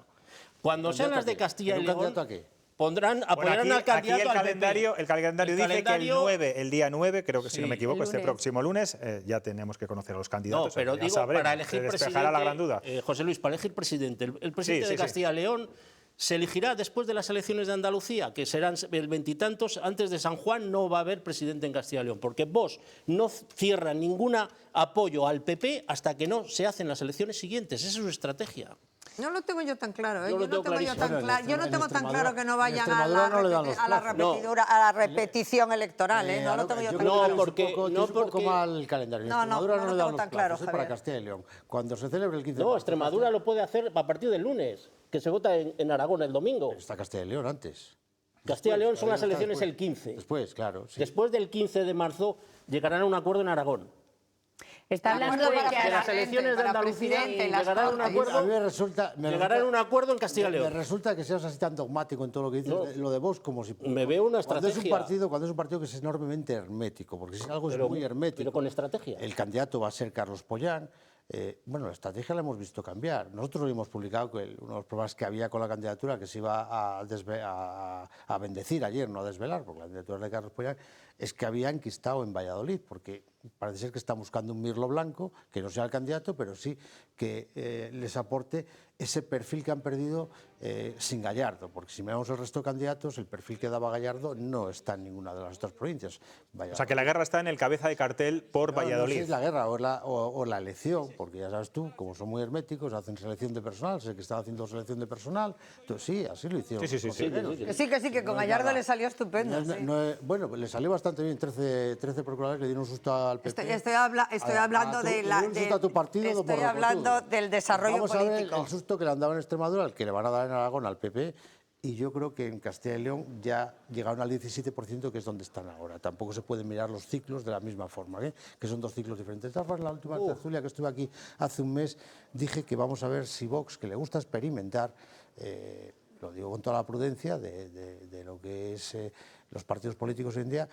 Cuando sean las de Castilla y León. ¿Candidato a qué? Apoyarán al candidato aquí el calendario dice que el día 9, creo que si no me equivoco, este próximo lunes, ya tenemos que conocer a los candidatos. No, pero ya digo, sabremos, para elegir se despejará presidente, la gran duda. José Luis, para elegir presidente, el presidente de Castilla y León se elegirá después de las elecciones de Andalucía, que serán el veintitantos, antes de San Juan no va a haber presidente en Castilla y León, porque Vox no cierra ningún apoyo al PP hasta que no se hacen las elecciones siguientes. Esa es su estrategia. No lo tengo yo tan claro, ¿eh? Yo no tengo tan claro que no vayan a la repetición electoral, ¿eh? No lo tengo yo tan claro. No, un poco mal el calendario. En Extremadura no le dan los plazos, es para Castilla y León. Cuando se celebre el 15 de marzo... No, Extremadura lo puede hacer a partir del lunes, que se vota en Aragón el domingo. Está Castilla y León antes. Castilla y León son las elecciones el 15. Después, claro. Después del 15 de marzo llegarán a un acuerdo en Aragón. Está hablando de que las elecciones de Andalucía llegarán a un acuerdo. A mí llegarán a un acuerdo en Castilla y León. Me resulta que seas así tan dogmático en todo lo que dices, lo de Vox, como si... Me veo una estrategia. Cuando es un partido que es enormemente hermético, porque si algo es muy hermético... Pero con estrategia. El candidato va a ser Carlos Pollán. Bueno, la estrategia la hemos visto cambiar. Nosotros lo hemos publicado, que uno de los problemas que había con la candidatura, que se iba a bendecir ayer, no a desvelar, porque la candidatura de Carlos Pollán, es que había enquistado en Valladolid, porque parece ser que están buscando un mirlo blanco, que no sea el candidato, pero sí que les aporte ese perfil que han perdido sin Gallardo, porque si miramos el resto de candidatos, el perfil que daba Gallardo no está en ninguna de las otras provincias. O sea, que la guerra está en el cabeza de cartel por Valladolid. No sé si es la guerra o la elección, porque ya sabes tú, como son muy herméticos, hacen selección de personal, sé que están haciendo selección de personal, entonces sí, así lo hicieron. Que con Gallardo le salió estupendo. Bueno, le salió bastante bien, 13 procuradores le dieron un susto al PP. Estoy hablando del desarrollo político. Vamos a ver el susto que le han dado en Extremadura, el que le van a dar en Aragón al PP, y yo creo que en Castilla y León ya llegaron al 17%, que es donde están ahora. Tampoco se pueden mirar los ciclos de la misma forma, que son dos ciclos diferentes. En la última tertulia que estuve aquí hace un mes, dije que vamos a ver si Vox, que le gusta experimentar, lo digo con toda la prudencia de lo que es los partidos políticos hoy en día,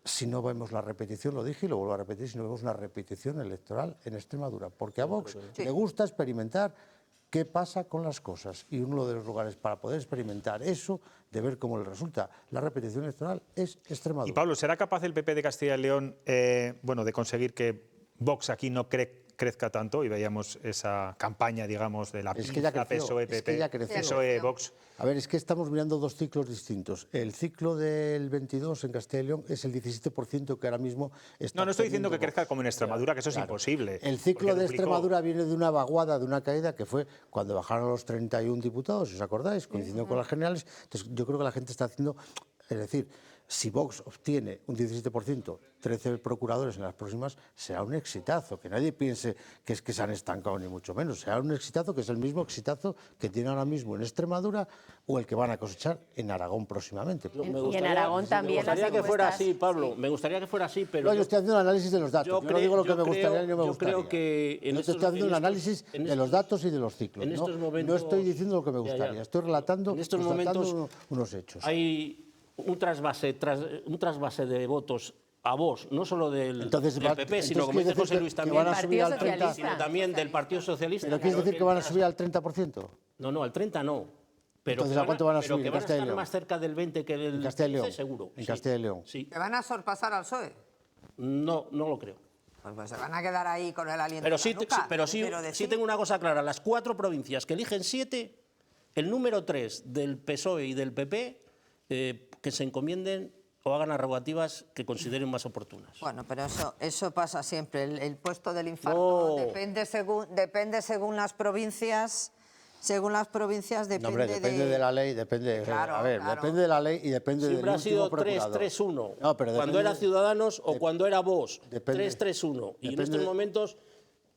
si no vemos la repetición, lo dije y lo vuelvo a repetir, si no vemos una repetición electoral en Extremadura, porque a Vox le gusta experimentar qué pasa con las cosas, y uno de los lugares para poder experimentar eso, de ver cómo le resulta la repetición electoral, es Extremadura. Y Pablo, ¿será capaz el PP de Castilla y León de conseguir que Vox aquí no crezca tanto? Y veíamos esa campaña, digamos, de la pinza PSOE-PP, PSOE-Vox. A ver, es que estamos mirando dos ciclos distintos. El ciclo del 22 en Castilla y León es el 17% que ahora mismo está... No estoy diciendo que crezca como en Extremadura, que eso es imposible. El ciclo de Extremadura viene de una vaguada, de una caída, que fue cuando bajaron los 31 diputados, si os acordáis, coincidiendo con las generales. Entonces, yo creo que la gente está haciendo... Es decir, si Vox obtiene un 17%, 13 procuradores en las próximas, será un exitazo. Que nadie piense que es que se han estancado, ni mucho menos. Será un exitazo que es el mismo exitazo que tiene ahora mismo en Extremadura o el que van a cosechar en Aragón próximamente. Y en Aragón también. Me gustaría que fuera así, Pablo. Me gustaría que fuera así, pero... No, yo estoy haciendo un análisis de los datos. Yo no digo lo que me gustaría y no me gustaría. Yo creo que... Yo te estoy haciendo un análisis de los datos y de los ciclos. No estoy diciendo lo que me gustaría. Estoy relatando unos hechos. Hay un trasvase de votos a Vox, no solo del PP, sino, como dice José Luis, también van a subir al 30%, sino también del Partido Socialista. ¿Pero quieres decir que van a subir al 30%? No, al 30 no. Pero entonces, ¿a cuánto van a subir en Castilla y León? Más cerca del 20 que del 15, seguro. En Castilla y León. Sí. ¿Que van a sorpasar al PSOE? No lo creo. Pues se van a quedar ahí con el aliento. Pero sí tengo una cosa clara. Las 4 provincias que eligen 7, el número 3 del PSOE y del PP, que se encomienden o hagan arrogativas que consideren más oportunas. Bueno, pero eso pasa siempre. El puesto del infarto depende según las provincias. Según las provincias depende, depende de la ley, depende. Claro, depende de la ley y depende del último procurador. Siempre ha sido 3-3-1. No, cuando era Ciudadanos o cuando era Vox. 3-3-1. Y en estos momentos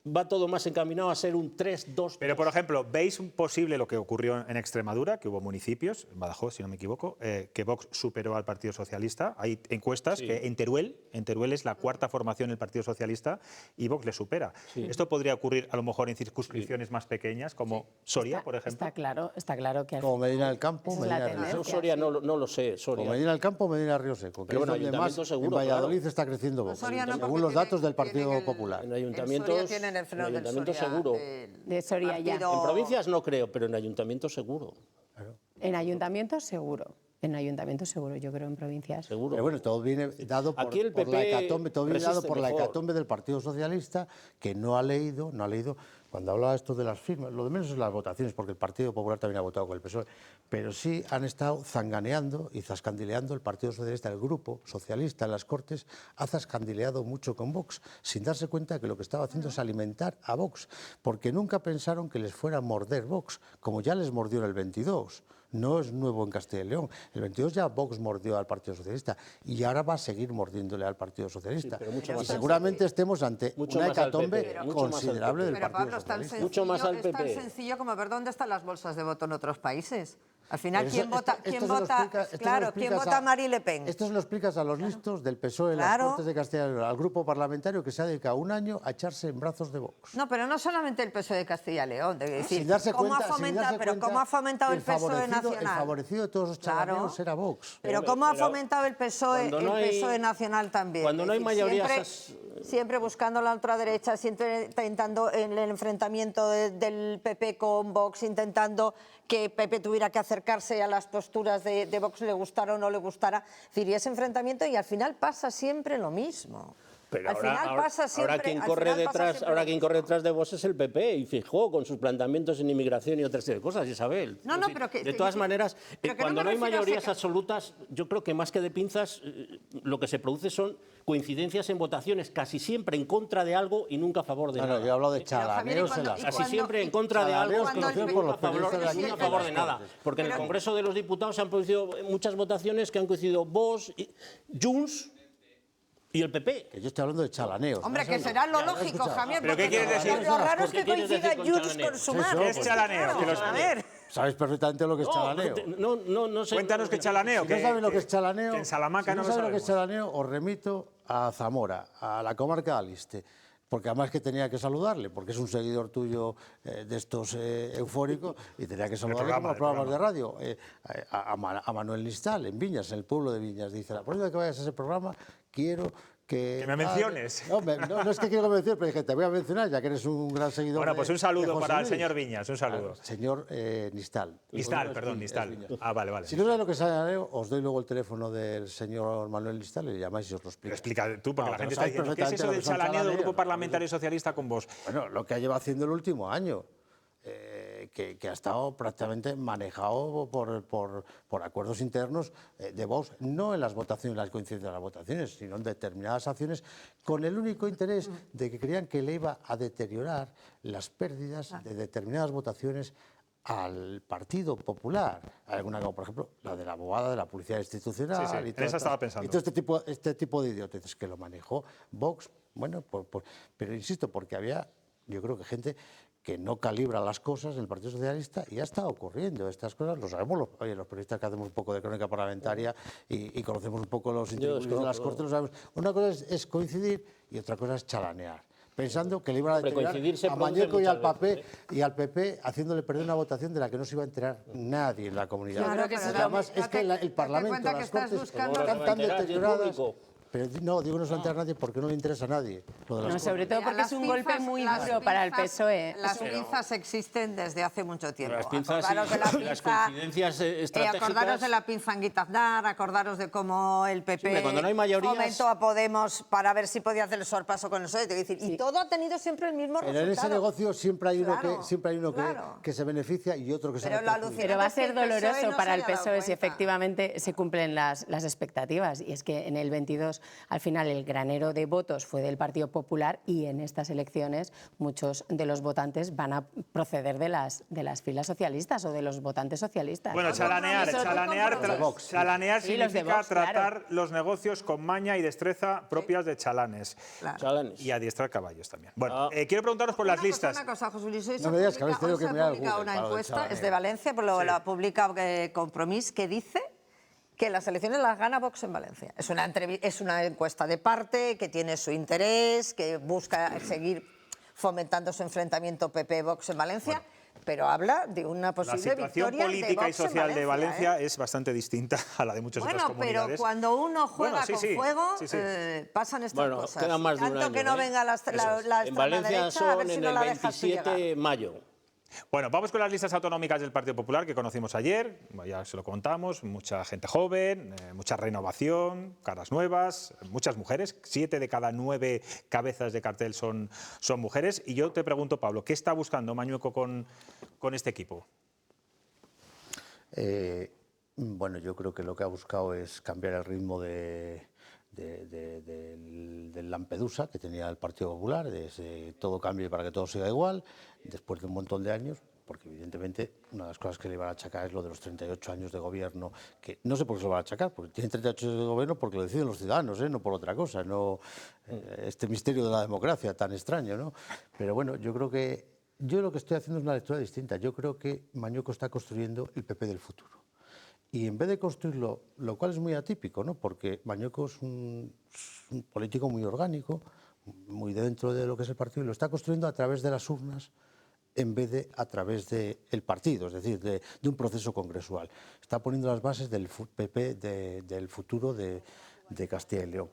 va todo más encaminado a ser un 3-2. Pero, por ejemplo, ¿veis posible lo que ocurrió en Extremadura, que hubo municipios, en Badajoz, si no me equivoco, que Vox superó al Partido Socialista? Hay encuestas que en Teruel es la cuarta formación del Partido Socialista y Vox le supera. ¿Esto podría ocurrir a lo mejor en circunscripciones más pequeñas, como Soria, por ejemplo? Está claro que... Como Medina del Campo, Medina Río Seco. Soria no lo sé, Soria. Como Medina del Campo, Medina Río Seco. Que Pero es donde más seguro, en Valladolid está creciendo Vox, según los datos del Partido Popular. En ayuntamientos seguro. De Soria ya. En provincias no creo, pero en ayuntamientos seguro. En ayuntamientos seguro. En ayuntamientos seguro, yo creo en provincias. Seguro. Pero bueno, todo viene dado por, Aquí el por PP la hecatombe, todo viene dado por la mejor. hecatombe del Partido Socialista, que no ha leído, cuando hablaba esto de las firmas, lo de menos es las votaciones, porque el Partido Popular también ha votado con el PSOE, pero sí han estado zanganeando y zascandileando el Partido Socialista, el grupo socialista en las Cortes, ha zascandileado mucho con Vox, sin darse cuenta que lo que estaba haciendo es alimentar a Vox, porque nunca pensaron que les fuera a morder Vox, como ya les mordió en el 22. No es nuevo en Castilla y León. El 22 ya Vox mordió al Partido Socialista y ahora va a seguir mordiéndole al Partido Socialista. Y seguramente estemos ante una hecatombe considerable del Partido Socialista. Mucho más al PP. Es tan sencillo como ver dónde están las bolsas de voto en otros países. Al final, ¿quién vota a Marine Le Pen? Esto se lo explicas a los listos del PSOE en las Cortes de Castilla y León, al grupo parlamentario que se ha dedicado un año a echarse en brazos de Vox. No, pero no solamente el PSOE de Castilla y León. Sin darse cuenta, ¿cómo ha fomentado el PSOE nacional? El favorecido de todos los chalaneos era Vox. Pero ¿cómo ha fomentado el PSOE nacional también? Cuando no hay mayoría... Siempre buscando la ultraderecha, siempre intentando el enfrentamiento del PP con Vox, intentando que PP tuviera que acercarse a las posturas de Vox, le gustara o no le gustara. Es decir, y ese enfrentamiento, y al final pasa siempre lo mismo. Pero ahora quien corre detrás de Vox es el PP y Feijóo con sus planteamientos en inmigración y otras cosas, Isabel. De todas maneras, cuando no hay mayorías absolutas, yo creo que más que de pinzas, lo que se produce son coincidencias en votaciones, casi siempre en contra de algo y nunca a favor de nada. Yo he hablado de chalaneos casi siempre en contra de algo y nunca a favor de nada. Porque en el Congreso de los Diputados se han producido muchas votaciones que han coincidido Vox, Junts y el PP. Que yo estoy hablando de chalaneos. Hombre, que será lo lógico, Javier. ¿Pero qué quieres decir? Lo raro es que coincida Junts con Sumar. ¿Qué es chalaneo? A ver. Sabéis perfectamente lo que es chalaneo. No sé. Cuéntanos qué chalaneo. Si no sabéis lo que es chalaneo, en Salamanca no sabéis lo que es chalaneo, os remito a Zamora, a la comarca de Aliste. Porque además que tenía que saludarle, porque es un seguidor tuyo de estos eufóricos, y tenía que saludarle como los programas de radio. A Manuel Nistal, en Viñas, en el pueblo de Viñas. Dice, la próxima vez que vayas a ese programa, quiero que me menciones. No es que quiero que me menciones, pero dije, te voy a mencionar, ya que eres un gran seguidor. Bueno, pues un saludo para el señor Viñas, un saludo. Señor Nistal. Nistal. Vale. Si no sabes lo que es chalaneo, os doy luego el teléfono del señor Manuel Nistal y le llamáis y os lo explico. Pero explica tú, porque la gente está diciendo, ¿qué es eso del chalaneo del Grupo Parlamentario Socialista con vos? Bueno, lo que ha llevado haciendo el último año. Que ha estado prácticamente manejado por acuerdos internos de Vox, no en las votaciones, las coincidencias de las votaciones, sino en determinadas acciones, con el único interés de que creían que le iba a deteriorar las pérdidas de determinadas votaciones al Partido Popular. Alguna, como por ejemplo la de la abogada de la Policía Institucional. Y todo, esa estaba pensando. Y todo este tipo de idioteces que lo manejó Vox, bueno, pero insisto, porque había, yo creo que gente que no calibra las cosas en el Partido Socialista, y ha estado ocurriendo estas cosas, lo sabemos los periodistas que hacemos un poco de crónica parlamentaria y conocemos un poco los interiores de las Cortes, lo sabemos. Una cosa es coincidir y otra cosa es chalanear, pensando que le iban a deteriorar a Mañueco y al PP, haciéndole perder una votación de la que no se iba a enterar nadie en la comunidad. Claro, además es que el Parlamento, las Cortes están tan deterioradas. Pero no, digo no se lo entera a nadie porque no le interesa a nadie. Sobre todo porque es un golpe muy duro para el PSOE. Las pinzas existen desde hace mucho tiempo. Las pinzas y las coincidencias estratégicas. Acordaros de la pinza en Guitaznar, acordaros de cómo el PP cuando no hay mayorías, fomentó a Podemos para ver si podía hacer el sorpaso con el PSOE. Y todo ha tenido siempre el mismo resultado. En ese negocio siempre hay uno que se beneficia y otro que se perjudica. Pero va a ser doloroso para el PSOE si efectivamente se cumplen las expectativas. Y es que en el 22 al final el granero de votos fue del Partido Popular y en estas elecciones muchos de los votantes van a proceder de las filas socialistas o de los votantes socialistas. Bueno, chalanear significa tratar los negocios con maña y destreza propias de chalanes. Chalanes. Y adiestrar caballos también. Bueno, quiero preguntaros por las listas. Una cosa, José Luis, hoy No me digas que habéis tenido que mirar el publica Google una para lo de encuesta, chalaneo. es de Valencia, pero la publica Compromís, que dice que las elecciones las gana Vox en Valencia. Es una encuesta de parte, que tiene su interés, que busca seguir fomentando su enfrentamiento PP-Vox en Valencia. Bueno. Pero habla de una posible victoria de Vox en Valencia. La situación política y social de Valencia es bastante distinta a la de muchas otras comunidades. Bueno, pero cuando uno juega con fuego, pasan estas cosas. Queda más de un tanto año, que no venga la en Valencia derecha, son a ver si en no el la dejas 27 de mayo. Bueno, vamos con las listas autonómicas del Partido Popular que conocimos ayer. Ya se lo contamos, mucha gente joven, mucha renovación, caras nuevas, muchas mujeres. 7 de cada 9 cabezas de cartel son mujeres. Y yo te pregunto, Pablo, ¿qué está buscando Mañueco con este equipo? Bueno, yo creo que lo que ha buscado es cambiar el ritmo del Lampedusa que tenía el Partido Popular, de ese todo cambie para que todo siga igual, después de un montón de años, porque evidentemente una de las cosas que le van a achacar es lo de los 38 años de gobierno, que no sé por qué se lo van a achacar, porque tienen 38 años de gobierno porque lo deciden los ciudadanos, no por otra cosa, este misterio de la democracia tan extraño, ¿no? Pero bueno, yo creo que lo que estoy haciendo es una lectura distinta. Yo creo que Mañueco está construyendo el PP del futuro. Y en vez de construirlo, lo cual es muy atípico, ¿no? Porque Mañueco es un político muy orgánico, muy dentro de lo que es el partido, y lo está construyendo a través de las urnas en vez de a través del partido, es decir, de un proceso congresual. Está poniendo las bases del PP del futuro de Castilla y León.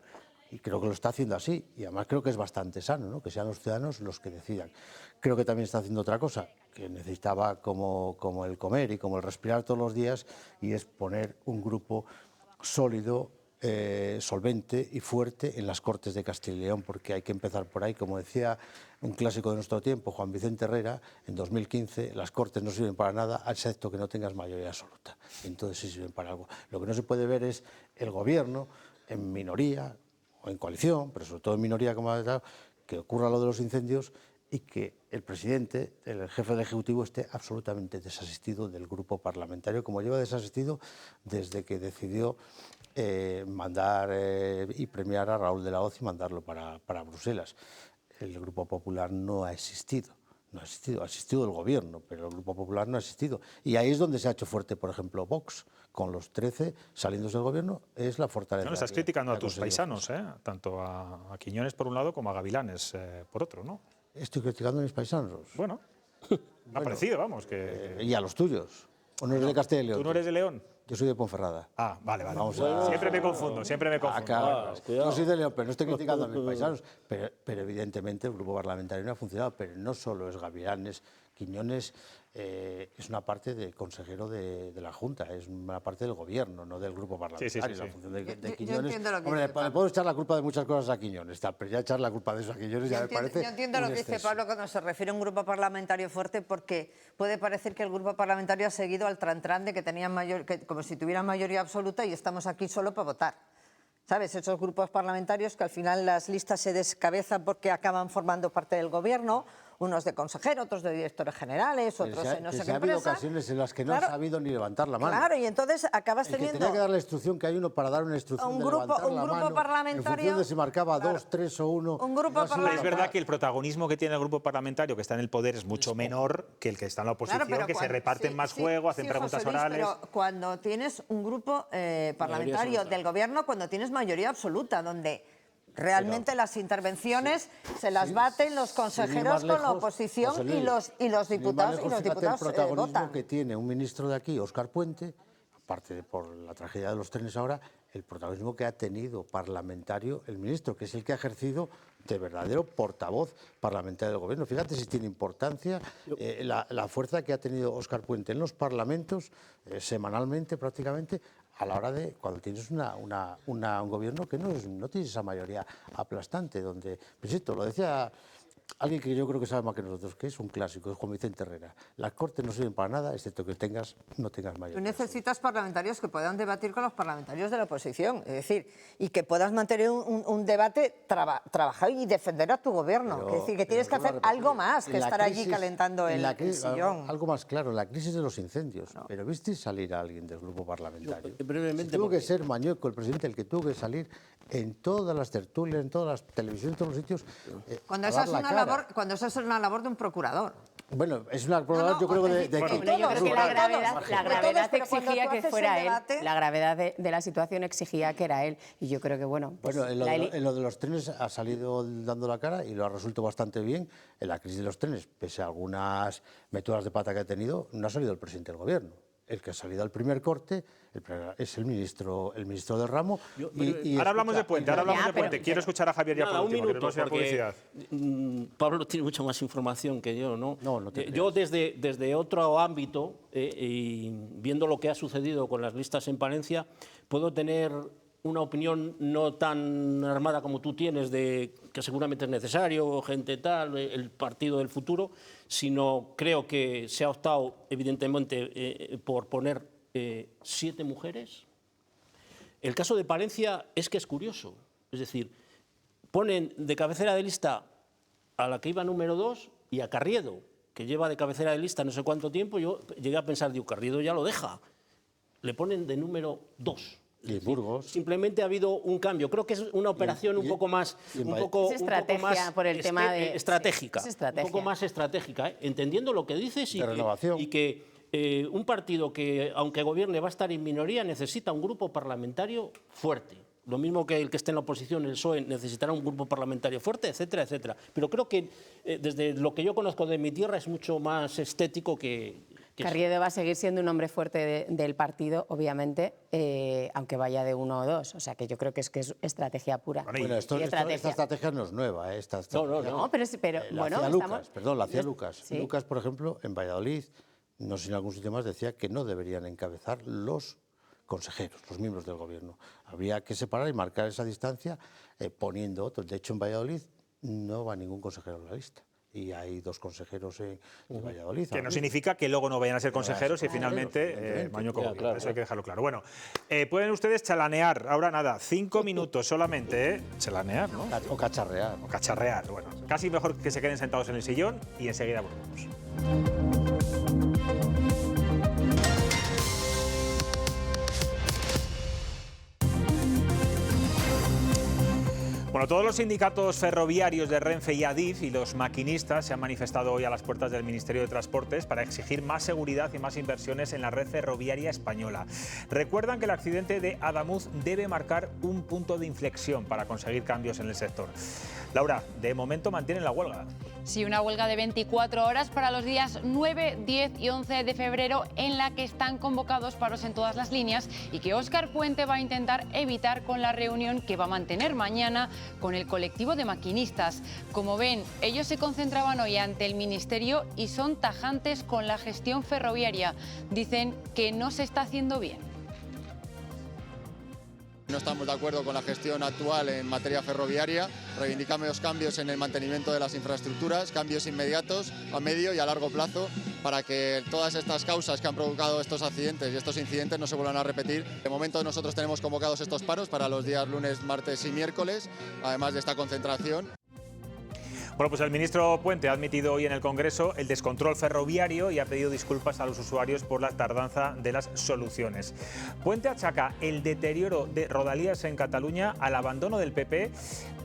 Y creo que lo está haciendo así, y además creo que es bastante sano, ¿no? Que sean los ciudadanos los que decidan. Creo que también está haciendo otra cosa, que necesitaba como el comer y como el respirar todos los días, y es poner un grupo sólido, solvente y fuerte en las Cortes de Castilla y León, porque hay que empezar por ahí. Como decía un clásico de nuestro tiempo, Juan Vicente Herrera, en 2015, las Cortes no sirven para nada, excepto que no tengas mayoría absoluta. Entonces sí sirven para algo. Lo que no se puede ver es el gobierno en minoría, o en coalición, pero sobre todo en minoría, como ha dicho, que ocurra lo de los incendios y que el presidente, el jefe del Ejecutivo, esté absolutamente desasistido del grupo parlamentario, como lleva desasistido desde que decidió mandar y premiar a Raúl de la Hoz y mandarlo para Bruselas. El Grupo Popular no ha existido. No ha existido el gobierno, pero el Grupo Popular no ha existido. Y ahí es donde se ha hecho fuerte, por ejemplo, Vox, con los 13 saliendo del gobierno, es la fortaleza. No, estás criticando a tus paisanos, tanto a Quiñones por un lado como a Gavilanes por otro, ¿no? Estoy criticando a mis paisanos. Bueno, me ha parecido, vamos. ¿Y a los tuyos? ¿O no eres de Castilla y León? ¿Tú no eres de León? Yo soy de Ponferrada. Ah, vale. Siempre me confundo. Yo soy de León, pero no estoy criticando a mis paisanos. Pero evidentemente el grupo parlamentario no ha funcionado. Pero no solo es Gavilanes, Quiñones es una parte de consejero de la Junta, es una parte del gobierno, no del grupo parlamentario. Sí. La función de Quiñones. Hombre, le puedo echar la culpa de muchas cosas a Quiñones, pero ya echar la culpa de eso a Quiñones ya me parece. Yo entiendo lo que dice Pablo cuando se refiere a un grupo parlamentario fuerte, porque puede parecer que el grupo parlamentario ha seguido al trantrán de que tenían como si tuvieran mayoría absoluta y estamos aquí solo para votar. ¿Sabes? Esos grupos parlamentarios que al final las listas se descabezan porque acaban formando parte del gobierno, unos de consejero, otros de directores generales, otros en no sé qué empresa. Ha habido ocasiones en las que no ha sabido ni levantar la mano. Claro, y entonces acabas teniendo... Que tenía que dar la instrucción, que hay uno para dar una instrucción de levantar la mano, parlamentario, en función de si marcaba 2, 3 o 1. Un grupo parlamentario. Es verdad que el protagonismo que tiene el grupo parlamentario que está en el poder es mucho menor que el que está en la oposición, que se reparten más juego, hacen preguntas José Luis, orales. Pero cuando tienes un grupo parlamentario del gobierno, cuando tienes mayoría absoluta, donde realmente las intervenciones se las baten los consejeros con la oposición y los diputados el protagonismo que tiene un ministro de aquí, Óscar Puente, aparte de por la tragedia de los trenes ahora, el protagonismo que ha tenido parlamentario el ministro, que es el que ha ejercido de verdadero portavoz parlamentario del gobierno. Fíjate si tiene importancia la fuerza que ha tenido Óscar Puente en los parlamentos, semanalmente prácticamente, a la hora de cuando tienes un gobierno que no tiene esa mayoría aplastante, donde, insisto, lo decía alguien que yo creo que sabe más que nosotros, que es un clásico, es Juan Vicente Herrera. Las Cortes no sirven para nada, excepto que no tengas mayoría. Tú necesitas parlamentarios que puedan debatir con los parlamentarios de la oposición, es decir, y que puedas mantener un debate, trabajar y defender a tu gobierno. Es decir, que tienes que hacer algo más que estar allí calentando el sillón. Algo más claro, la crisis de los incendios. No. Pero ¿viste salir a alguien del grupo parlamentario? Brevemente, tuvo que ser Mañueco, el presidente, el que tuvo que salir en todas las tertulias, en todas las televisiones, en todos los sitios. Cuando esa es una labor de un procurador. Bueno, es una labor, yo creo que yo creo que la gravedad exigía que fuera él. La gravedad de la situación exigía que era él. Y yo creo que, bueno... Pues en lo de los trenes ha salido dando la cara y lo ha resuelto bastante bien. En la crisis de los trenes, pese a algunas meteduras de pata que ha tenido, no ha salido el presidente del gobierno. El que ha salido al primer corte es el ministro del ramo. Ahora hablamos de Puente, Quiero escuchar a Javier ya por último, un minuto, que no sea publicidad. Pablo tiene mucha más información que yo, ¿no? No te yo desde otro ámbito, y viendo lo que ha sucedido con las listas en Palencia, puedo tener una opinión no tan armada como tú tienes, de que seguramente es necesario, gente tal, el partido del futuro, sino creo que se ha optado, evidentemente, por poner 7 mujeres. El caso de Palencia es que es curioso, es decir, ponen de cabecera de lista a la que iba número 2 y a Carriedo, que lleva de cabecera de lista no sé cuánto tiempo. Yo llegué a pensar, digo, Carriedo ya lo deja, le ponen de número 2. Y Burgos. Simplemente ha habido un cambio. Creo que es una operación un poco más... Un poco más por el tema de... Estratégica. Un poco más estratégica, entendiendo lo que dices y que un partido que, aunque gobierne, va a estar en minoría, necesita un grupo parlamentario fuerte. Lo mismo que el que esté en la oposición, el PSOE, necesitará un grupo parlamentario fuerte, etcétera, etcétera. Pero creo que desde lo que yo conozco de mi tierra es mucho más estético que Carriedo va a seguir siendo un hombre fuerte del partido, obviamente, aunque vaya de 1 o 2. O sea, que yo creo que es estrategia pura. Bueno, esta estrategia no es nueva. No, pero bueno, la hacía Lucas. Sí. Lucas, por ejemplo, en Valladolid, no sé si en algún sitio más, decía que no deberían encabezar los consejeros, los miembros del gobierno. Habría que separar y marcar esa distancia poniendo otros. De hecho, en Valladolid no va ningún consejero a la lista. Y hay 2 consejeros en Valladolid. Que no significa que luego no vayan a ser consejeros y finalmente Mañueco. Claro. Eso hay que dejarlo claro. Bueno, pueden ustedes chalanear. Ahora nada, 5 minutos solamente. Chalanear, ¿no? O cacharrear. O cacharrear. Bueno, casi mejor que se queden sentados en el sillón y enseguida volvemos. Bueno, todos los sindicatos ferroviarios de Renfe y Adif y los maquinistas se han manifestado hoy a las puertas del Ministerio de Transportes para exigir más seguridad y más inversiones en la red ferroviaria española. Recuerdan que el accidente de Adamuz debe marcar un punto de inflexión para conseguir cambios en el sector. Laura, de momento mantienen la huelga. Sí, una huelga de 24 horas para los días 9, 10 y 11 de febrero en la que están convocados paros en todas las líneas y que Óscar Puente va a intentar evitar con la reunión que va a mantener mañana con el colectivo de maquinistas. Como ven, ellos se concentraban hoy ante el Ministerio y son tajantes con la gestión ferroviaria. Dicen que no se está haciendo bien. No estamos de acuerdo con la gestión actual en materia ferroviaria. Reivindicamos cambios en el mantenimiento de las infraestructuras, cambios inmediatos a medio y a largo plazo para que todas estas causas que han provocado estos accidentes y estos incidentes no se vuelvan a repetir. De momento nosotros tenemos convocados estos paros para los días lunes, martes y miércoles, además de esta concentración. Bueno, pues el ministro Puente ha admitido hoy en el Congreso el descontrol ferroviario y ha pedido disculpas a los usuarios por la tardanza de las soluciones. Puente achaca el deterioro de Rodalies en Cataluña al abandono del PP,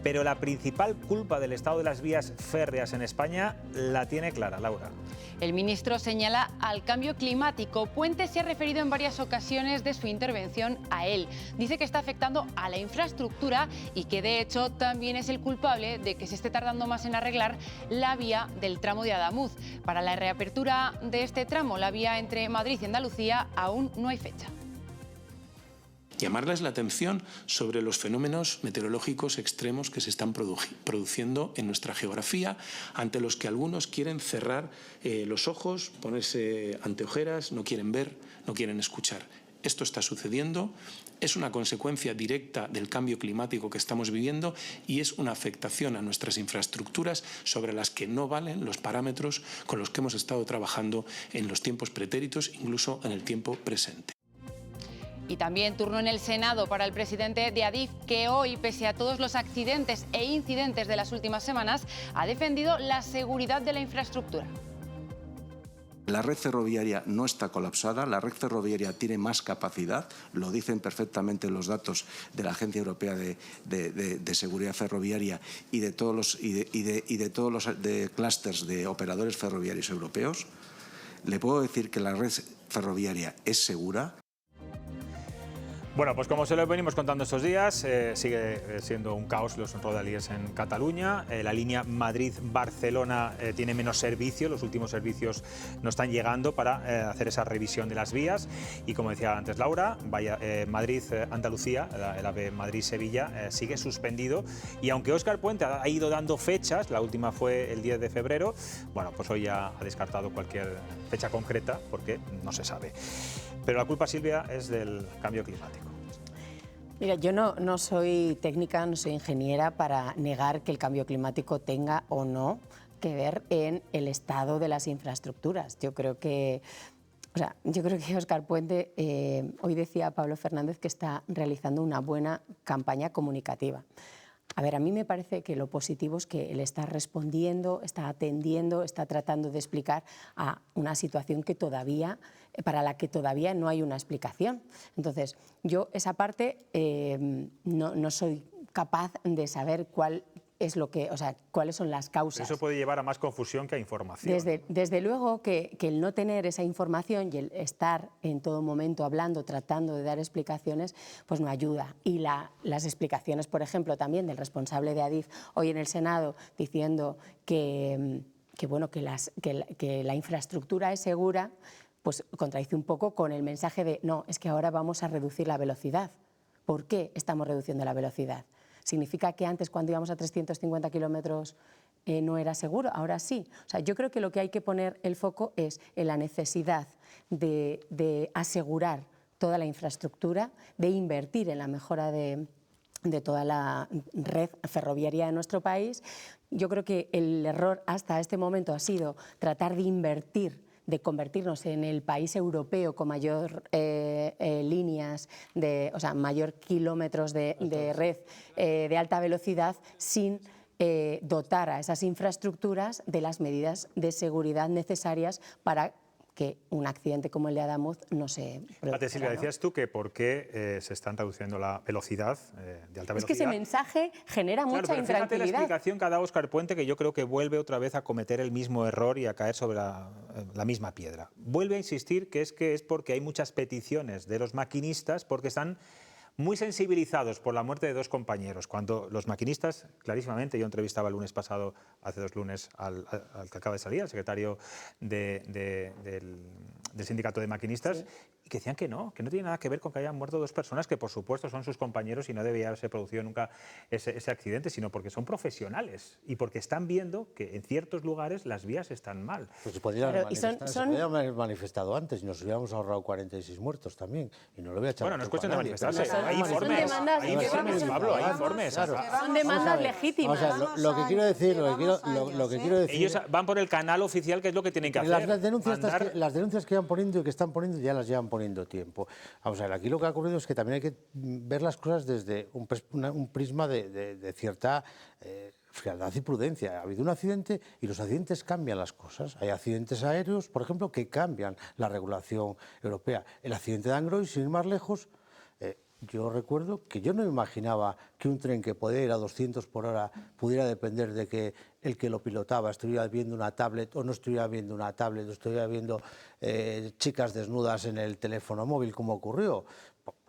pero la principal culpa del estado de las vías férreas en España la tiene clara. Laura. El ministro señala al cambio climático. Puente se ha referido en varias ocasiones de su intervención a él. Dice que está afectando a la infraestructura y que de hecho también es el culpable de que se esté tardando más en arreglar la vía del tramo de Adamuz. Para la reapertura de este tramo, la vía entre Madrid y Andalucía, aún no hay fecha. Llamarles la atención sobre los fenómenos meteorológicos extremos que se están produciendo en nuestra geografía, ante los que algunos quieren cerrar los ojos, ponerse anteojeras, no quieren ver, no quieren escuchar. Esto está sucediendo, es una consecuencia directa del cambio climático que estamos viviendo y es una afectación a nuestras infraestructuras sobre las que no valen los parámetros con los que hemos estado trabajando en los tiempos pretéritos, incluso en el tiempo presente. Y también turno en el Senado para el presidente de Adif, que hoy, pese a todos los accidentes e incidentes de las últimas semanas, ha defendido la seguridad de la infraestructura. La red ferroviaria no está colapsada, la red ferroviaria tiene más capacidad, lo dicen perfectamente los datos de la Agencia Europea de Seguridad Ferroviaria y de todos los clústeres de operadores ferroviarios europeos. Le puedo decir que la red ferroviaria es segura. Bueno, pues como se lo venimos contando estos días, sigue siendo un caos los rodalíes en Cataluña. La línea Madrid-Barcelona tiene menos servicio, los últimos servicios no están llegando para hacer esa revisión de las vías. Y como decía antes Laura, Madrid-Andalucía, el AVE Madrid-Sevilla, sigue suspendido. Y aunque Óscar Puente ha ido dando fechas, la última fue el 10 de febrero, bueno, pues hoy ya ha descartado cualquier fecha concreta porque no se sabe. Pero la culpa, Silvia, es del cambio climático. Mira, yo no soy técnica, no soy ingeniera para negar que el cambio climático tenga o no que ver en el estado de las infraestructuras. Yo creo que Óscar Puente, hoy decía Pablo Fernández que está realizando una buena campaña comunicativa. A ver, a mí me parece que lo positivo es que él está respondiendo, está atendiendo, está tratando de explicar a una situación para la que todavía no hay una explicación. Entonces, yo esa parte no soy capaz de saber cuáles son las causas. Eso puede llevar a más confusión que a información. Desde luego que el no tener esa información y el estar en todo momento hablando, tratando de dar explicaciones, pues no ayuda. Y las explicaciones, por ejemplo, también del responsable de Adif hoy en el Senado diciendo que la infraestructura es segura, pues contradice un poco con el mensaje de no, es que ahora vamos a reducir la velocidad. ¿Por qué estamos reduciendo la velocidad? ¿Significa que antes, cuando íbamos a 350 kilómetros, no era seguro? Ahora sí. O sea, yo creo que lo que hay que poner el foco es en la necesidad de asegurar toda la infraestructura, de invertir en la mejora de toda la red ferroviaria de nuestro país. Yo creo que el error hasta este momento ha sido tratar de invertir, de convertirnos en el país europeo con mayor mayor kilómetros de red de alta velocidad sin dotar a esas infraestructuras de las medidas de seguridad necesarias para que un accidente como el de Adamuz no se produzca. Silvia, decías tú que por qué se están reduciendo la velocidad de alta velocidad. Es que ese mensaje genera mucha intranquilidad. Fíjate la explicación que ha dado Óscar Puente, que yo creo que vuelve otra vez a cometer el mismo error y a caer sobre la misma piedra. Vuelve a insistir que es porque hay muchas peticiones de los maquinistas porque están muy sensibilizados por la muerte de dos compañeros, cuando los maquinistas, clarísimamente, yo entrevistaba el lunes pasado, hace 2 lunes, al que acaba de salir, al secretario del sindicato de maquinistas, sí, y que decían que no tiene nada que ver con que hayan muerto 2 personas, que por supuesto son sus compañeros y no debía haberse producido nunca ese accidente, sino porque son profesionales y porque están viendo que en ciertos lugares las vías están mal. Pues se podría haber manifestado antes y nos hubiéramos ahorrado 46 muertos también, y no lo voy a echar. Bueno, no es cuestión de manifestarse. Hay informes, Pablo, hay informes. Claro. Son demandas legítimas. Lo que quiero decir, ellos van por el canal oficial, que es lo que tienen que hacer. Las denuncias que van poniendo y que están poniendo ya las llevan poniendo tiempo. Vamos a ver, aquí lo que ha ocurrido es que también hay que ver las cosas desde un prisma de cierta frialdad y prudencia. Ha habido un accidente y los accidentes cambian las cosas. Hay accidentes aéreos, por ejemplo, que cambian la regulación europea. El accidente de Angrois, sin ir más lejos, yo recuerdo que yo no me imaginaba que un tren que podía ir a 200 por hora pudiera depender de que el que lo pilotaba estuviera viendo una tablet o no estuviera viendo una tablet, o estuviera viendo chicas desnudas en el teléfono móvil, como ocurrió.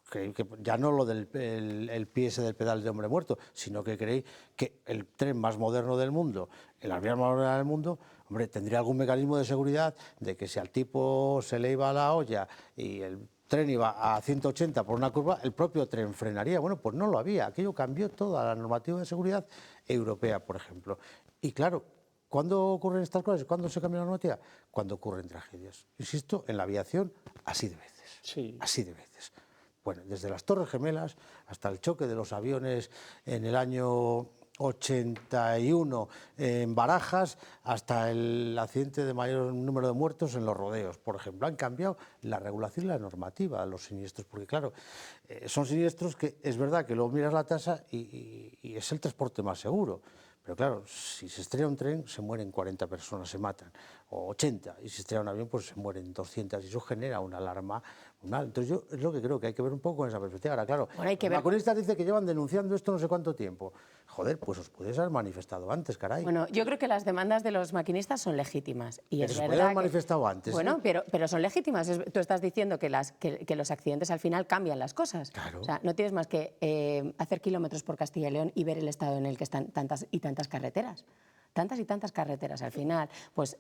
Que ya no lo del el pie ese del pedal de hombre muerto, sino que creí que el tren más moderno del mundo, las vías más modernas del mundo, hombre, tendría algún mecanismo de seguridad de que si al tipo se le iba la olla y el tren iba a 180 por una curva, el propio tren frenaría. Bueno, pues no lo había. Aquello cambió toda la normativa de seguridad europea, por ejemplo. Y claro, ¿Cuándo ocurren estas cosas? ¿Cuándo se cambia la normativa? Cuando ocurren tragedias. Insisto, en la aviación, así de veces. Sí. Así de veces. Bueno, desde las Torres Gemelas hasta el choque de los aviones en el año 81 en Barajas, hasta el accidente de mayor número de muertos en los rodeos, por ejemplo. Han cambiado la regulación y la normativa a los siniestros, porque claro, son siniestros que es verdad que luego miras la tasa y es el transporte más seguro. Pero claro, si se estrella un tren, se mueren 40 personas, se matan, o 80, y si se estrella un avión, pues se mueren 200, y eso genera una alarma. Entonces yo es lo que creo que hay que ver un poco con esa perspectiva. Ahora, claro, bueno, hay que los maquinistas dicen que llevan denunciando esto no sé cuánto tiempo. Joder, pues os podéis haber manifestado antes, caray. Bueno, yo creo que las demandas de los maquinistas son legítimas. Y pero es se verdad podían haber que, manifestado antes. Bueno, pero son legítimas. Tú estás diciendo que los accidentes al final cambian las cosas. Claro. O sea, no tienes más que hacer kilómetros por Castilla y León y ver el estado en el que están tantas y tantas carreteras. Tantas y tantas carreteras al final, pues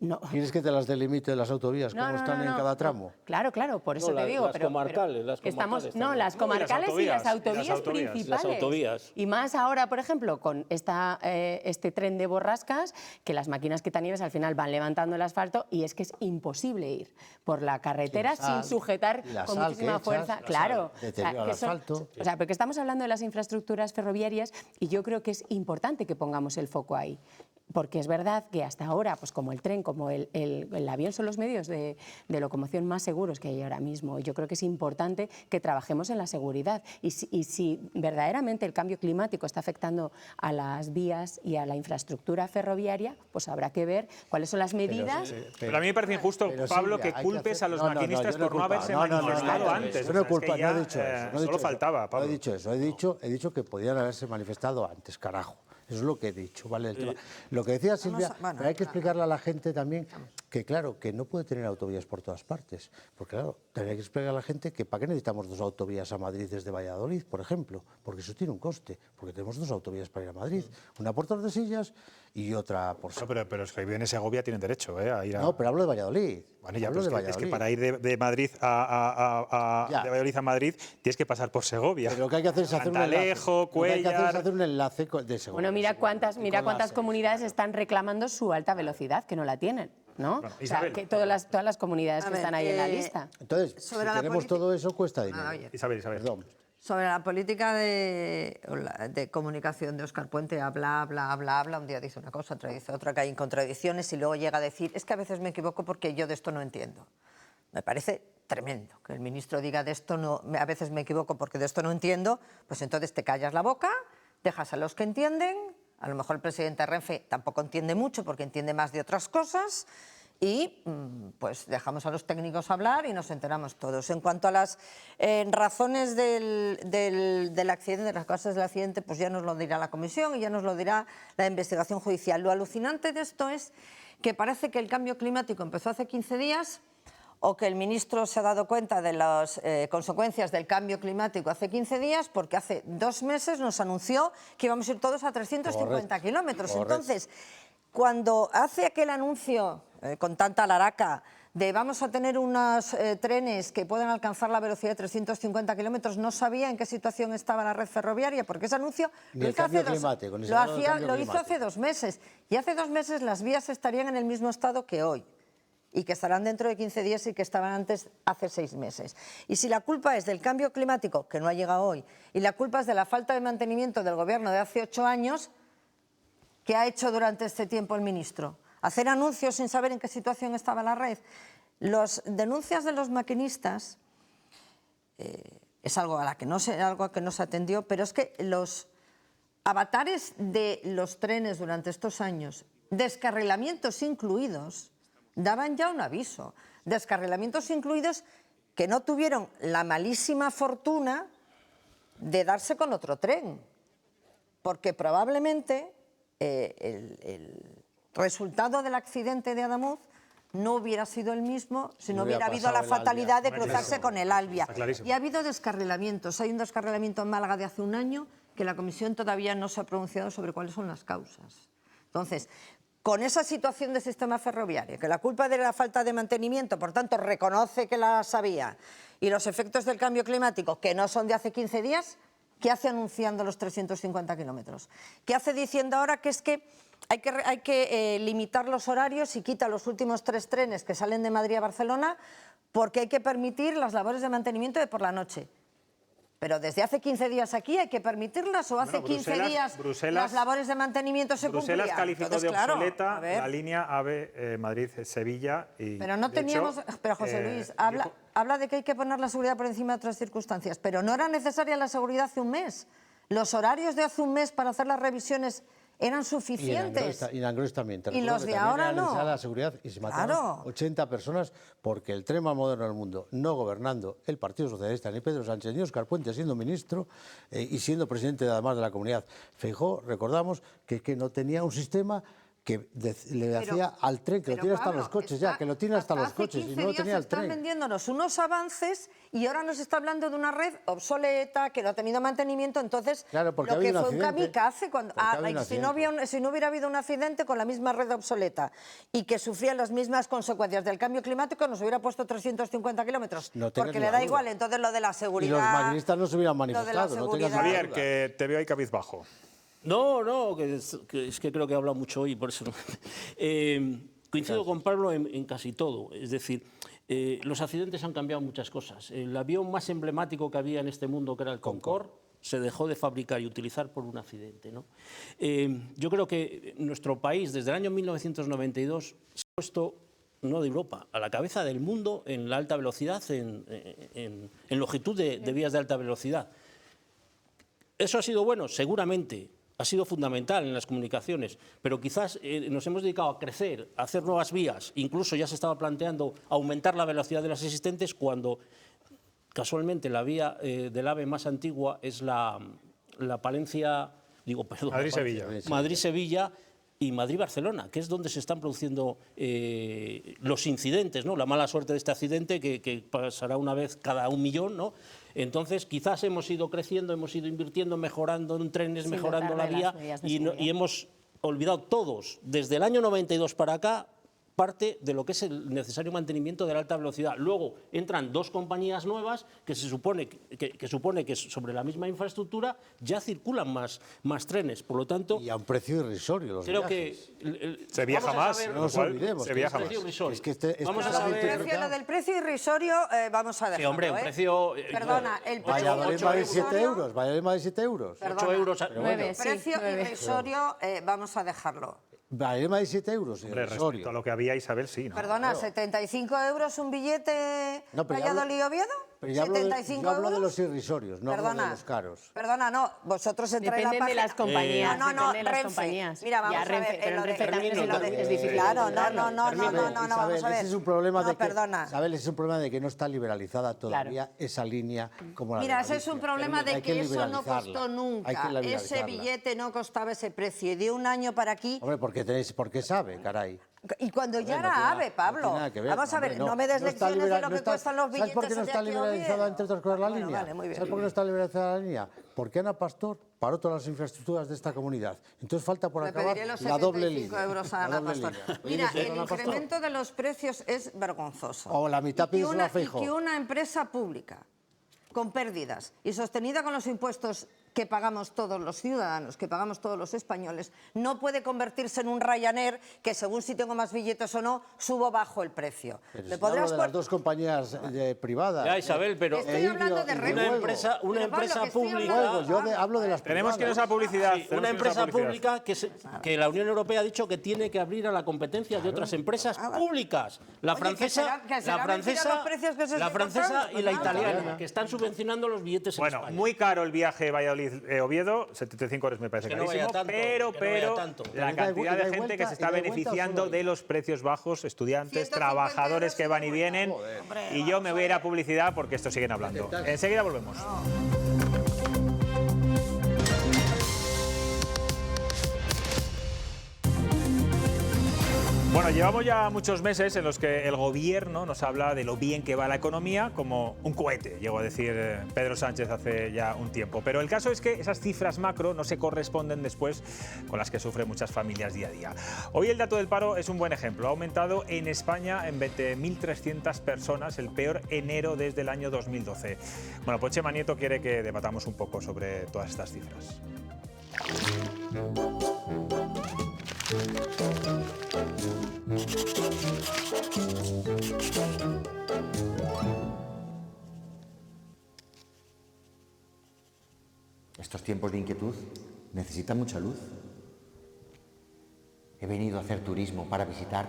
no. ¿Quieres que te las delimite las autovías, como están en cada tramo? Claro, por eso te digo. Las comarcales. Las comarcales y las autovías principales. Las autovías. Y más ahora, por ejemplo, con este tren de borrascas, que las máquinas quitanieves al final van levantando el asfalto y es que es imposible ir por la carretera sin sujetar con muchísima fuerza. Claro. O sea, porque estamos hablando de las infraestructuras ferroviarias y yo creo que es importante que pongamos el foco ahí. Porque es verdad que hasta ahora, pues como el tren, como el avión son los medios de locomoción más seguros que hay ahora mismo. Yo creo que es importante que trabajemos en la seguridad. Y si verdaderamente el cambio climático está afectando a las vías y a la infraestructura ferroviaria, pues habrá que ver cuáles son las medidas. Pero a mí me parece injusto, Pablo, que culpes a los maquinistas por no haberse manifestado antes. Yo no he dicho eso. Solo faltaba, Pablo. No he dicho eso. He dicho que podían haberse manifestado antes, carajo. Eso es lo que he dicho, ¿vale? El tema. Lo que decía Silvia, pero hay que explicarle a la gente también que, claro, que no puede tener autovías por todas partes. Porque, claro, hay que explicar a la gente que ¿para qué necesitamos 2 autovías a Madrid desde Valladolid, por ejemplo? Porque eso tiene un coste. Porque tenemos 2 autovías para ir a Madrid. Una por Tordesillas y otra por... No, pero los que viven en Segovia tienen derecho a ir a... No, pero hablo de Valladolid. Bueno, ya, es que para ir de Madrid de Valladolid a Madrid tienes que pasar por Segovia. Pero lo que hay que hacer es hacer un enlace. Cuéllar... Lo que hay que hacer es hacer un enlace de Segovia. Bueno, mira cuántas comunidades están reclamando su alta velocidad, que no la tienen, ¿no? Bueno, o sea, que todas las comunidades que están ahí en la lista. Entonces, si tenemos todo eso, cuesta dinero. Isabel. Perdón. Sobre la política de comunicación de Óscar Puente, habla, un día dice una cosa, otro dice otra, que hay contradicciones y luego llega a decir, es que a veces me equivoco porque yo de esto no entiendo. Me parece tremendo que el ministro diga de esto no, a veces me equivoco porque de esto no entiendo, pues entonces te callas la boca, dejas a los que entienden, a lo mejor el presidente Renfe tampoco entiende mucho porque entiende más de otras cosas, y pues dejamos a los técnicos hablar y nos enteramos todos. En cuanto a las razones del accidente, de las causas del accidente, pues ya nos lo dirá la comisión y ya nos lo dirá la investigación judicial. Lo alucinante de esto es que parece que el cambio climático empezó hace 15 días o que el ministro se ha dado cuenta de las consecuencias del cambio climático hace 15 días porque hace 2 meses nos anunció que íbamos a ir todos a 350 kilómetros. Entonces, cuando hace aquel anuncio con tanta laraca de vamos a tener unos trenes que pueden alcanzar la velocidad de 350 kilómetros, no sabía en qué situación estaba la red ferroviaria, porque ese anuncio lo hizo hace 2 meses. Y hace 2 meses las vías estarían en el mismo estado que hoy, y que estarán dentro de 15 días y que estaban antes hace 6 meses. Y si la culpa es del cambio climático, que no ha llegado hoy, y la culpa es de la falta de mantenimiento del gobierno de hace 8 años, ¿qué ha hecho durante este tiempo el ministro? Hacer anuncios sin saber en qué situación estaba la red. Las denuncias de los maquinistas es algo que no se atendió, pero es que los avatares de los trenes durante estos años, descarrilamientos incluidos, daban ya un aviso. Descarrilamientos incluidos que no tuvieron la malísima fortuna de darse con otro tren, porque probablemente el resultado del accidente de Adamuz no hubiera sido el mismo si no hubiera habido la fatalidad de cruzarse con el Albia. Y ha habido descarrilamientos. Hay un descarrilamiento en Málaga de hace 1 año que la Comisión todavía no se ha pronunciado sobre cuáles son las causas. Entonces, con esa situación del sistema ferroviario, que la culpa de la falta de mantenimiento, por tanto, reconoce que la sabía, y los efectos del cambio climático, que no son de hace 15 días, ¿Qué hace anunciando los 350 kilómetros? ¿Qué hace diciendo ahora que es que hay que limitar los horarios y quita los últimos 3 trenes que salen de Madrid a Barcelona porque hay que permitir las labores de mantenimiento de por la noche? Pero desde hace 15 días aquí hay que permitirlas, o hace 15 días las labores de mantenimiento se cumplían. Bruselas calificó de obsoleta la línea AVE Madrid-Sevilla. Pero no teníamos... Pero José Luis, habla de que hay que poner la seguridad por encima de otras circunstancias, pero no era necesaria la seguridad hace un mes. Los horarios de hace un mes para hacer las revisiones eran suficientes. Y en Angrois también. Y los de ahora no. La seguridad y se mataron 80 personas porque el tren más moderno del mundo, no gobernando el Partido Socialista, ni Pedro Sánchez, ni Óscar Puente siendo ministro y siendo presidente además de la Comunidad. Feijóo, recordamos que no tenía un sistema que le decía al tren que lo tiene hasta los coches ya, que lo tiene hasta los coches y no lo tenía el tren. Están vendiéndonos unos avances y ahora nos está hablando de una red obsoleta, que no ha tenido mantenimiento, entonces claro, lo que fue un kamikaze, si no hubiera habido un accidente con la misma red obsoleta y que sufrían las mismas consecuencias del cambio climático, nos hubiera puesto 350 kilómetros, porque le da igual, entonces lo de la seguridad... Y los maquinistas no se hubieran manifestado. Javier, que te veo ahí cabizbajo. No, que es que creo que he hablado mucho hoy, por eso no. Coincido con Pablo en casi todo. Es decir, los accidentes han cambiado muchas cosas. El avión más emblemático que había en este mundo, que era el Concorde, se dejó de fabricar y utilizar por un accidente, ¿no? Yo creo que nuestro país, desde el año 1992, se ha puesto, no de Europa, a la cabeza del mundo en la alta velocidad, en longitud de vías de alta velocidad. ¿Eso ha sido bueno? Seguramente. Ha sido fundamental en las comunicaciones, pero quizás nos hemos dedicado a crecer, a hacer nuevas vías, incluso ya se estaba planteando aumentar la velocidad de las existentes cuando casualmente la vía del AVE más antigua es la Palencia, Madrid-Sevilla. Madrid-Sevilla y Madrid-Barcelona, que es donde se están produciendo los incidentes, ¿no? La mala suerte de este accidente que pasará una vez cada 1 millón, ¿no? Entonces, quizás hemos ido creciendo, hemos ido invirtiendo, mejorando en trenes, mejorando la vía y hemos olvidado todos, desde el año 92 para acá, parte de lo que es el necesario mantenimiento de la alta velocidad. Luego entran 2 compañías nuevas que se supone que sobre la misma infraestructura ya circulan más trenes, por lo tanto... Y a un precio irrisorio los creo viajes. Que se viaja más, no nos olvidemos. Se viaja más. Es que vamos a saber... Lo del precio irrisorio vamos a dejarlo. Sí, hombre, un precio... Perdona, el precio... Valladolid más de 7 euros, Valladolid más de 7 euros. Perdona, 8 euros. El precio irrisorio vamos a dejarlo. Vale, más de 7 euros. Respecto a lo que había, Isabel, sí, ¿no? Perdona, claro. 75 euros un billete Valladolid-Oviedo. Pero yo hablo de los irrisorios, no hablo de los caros. Perdona, no, vosotros entráis en la página... Depende de las compañías. No, Renfe. Las compañías. Mira, vamos a ver... Pero en Renfe también es difícil. Claro, no, vamos a ver. Ese es un problema Isabel, ese es un problema de que no está liberalizada todavía esa línea como la de Galicia. Mira, ese es un problema de que eso no costó nunca. Ese billete no costaba ese precio. Y de un año para aquí... Hombre, porque sabe, caray. Y cuando ya era AVE, Pablo. Vamos a ver, no me des lecciones de lo que cuestan los billetes. ¿Sabes por qué no está liberalizada, entre otras cosas, la línea? ¿Sabes por qué no está liberalizada la línea? Porque Ana Pastor paró todas las infraestructuras de esta comunidad. Entonces falta por acabar la doble línea. Euros a Ana Pastor. Mira, el incremento de los precios es vergonzoso. O la mitad pides una Feijóo. Y que una empresa pública con pérdidas y sostenida con los impuestos que pagamos todos los ciudadanos, que pagamos todos los españoles, no puede convertirse en un Ryanair que según si tengo más billetes o no, subo bajo el precio. ¿Me podrás de las 2 compañías privadas? Ya, Isabel, pero estoy hablando de una empresa pública... Yo hablo de las privadas. Tenemos que irnos a publicidad. Sí, una empresa pública que la Unión Europea ha dicho que tiene que abrir a la competencia de otras empresas públicas. La francesa y la italiana, que están subvencionando los billetes en España. Bueno, muy caro el viaje Valladolid-Oviedo, 75 euros me parece carísimo, pero la cantidad de gente que se está beneficiando de los precios bajos, estudiantes, trabajadores que van y vienen, y yo me voy a ir a publicidad porque esto siguen hablando. Enseguida volvemos. Bueno, llevamos ya muchos meses en los que el gobierno nos habla de lo bien que va la economía como un cohete, llegó a decir Pedro Sánchez hace ya un tiempo. Pero el caso es que esas cifras macro no se corresponden después con las que sufren muchas familias día a día. Hoy el dato del paro es un buen ejemplo. Ha aumentado en España en 20.300 personas, el peor enero desde el año 2012. Bueno, pues Chema Nieto quiere que debatamos un poco sobre todas estas cifras. Estos tiempos de inquietud necesitan mucha luz. He venido a hacer turismo para visitar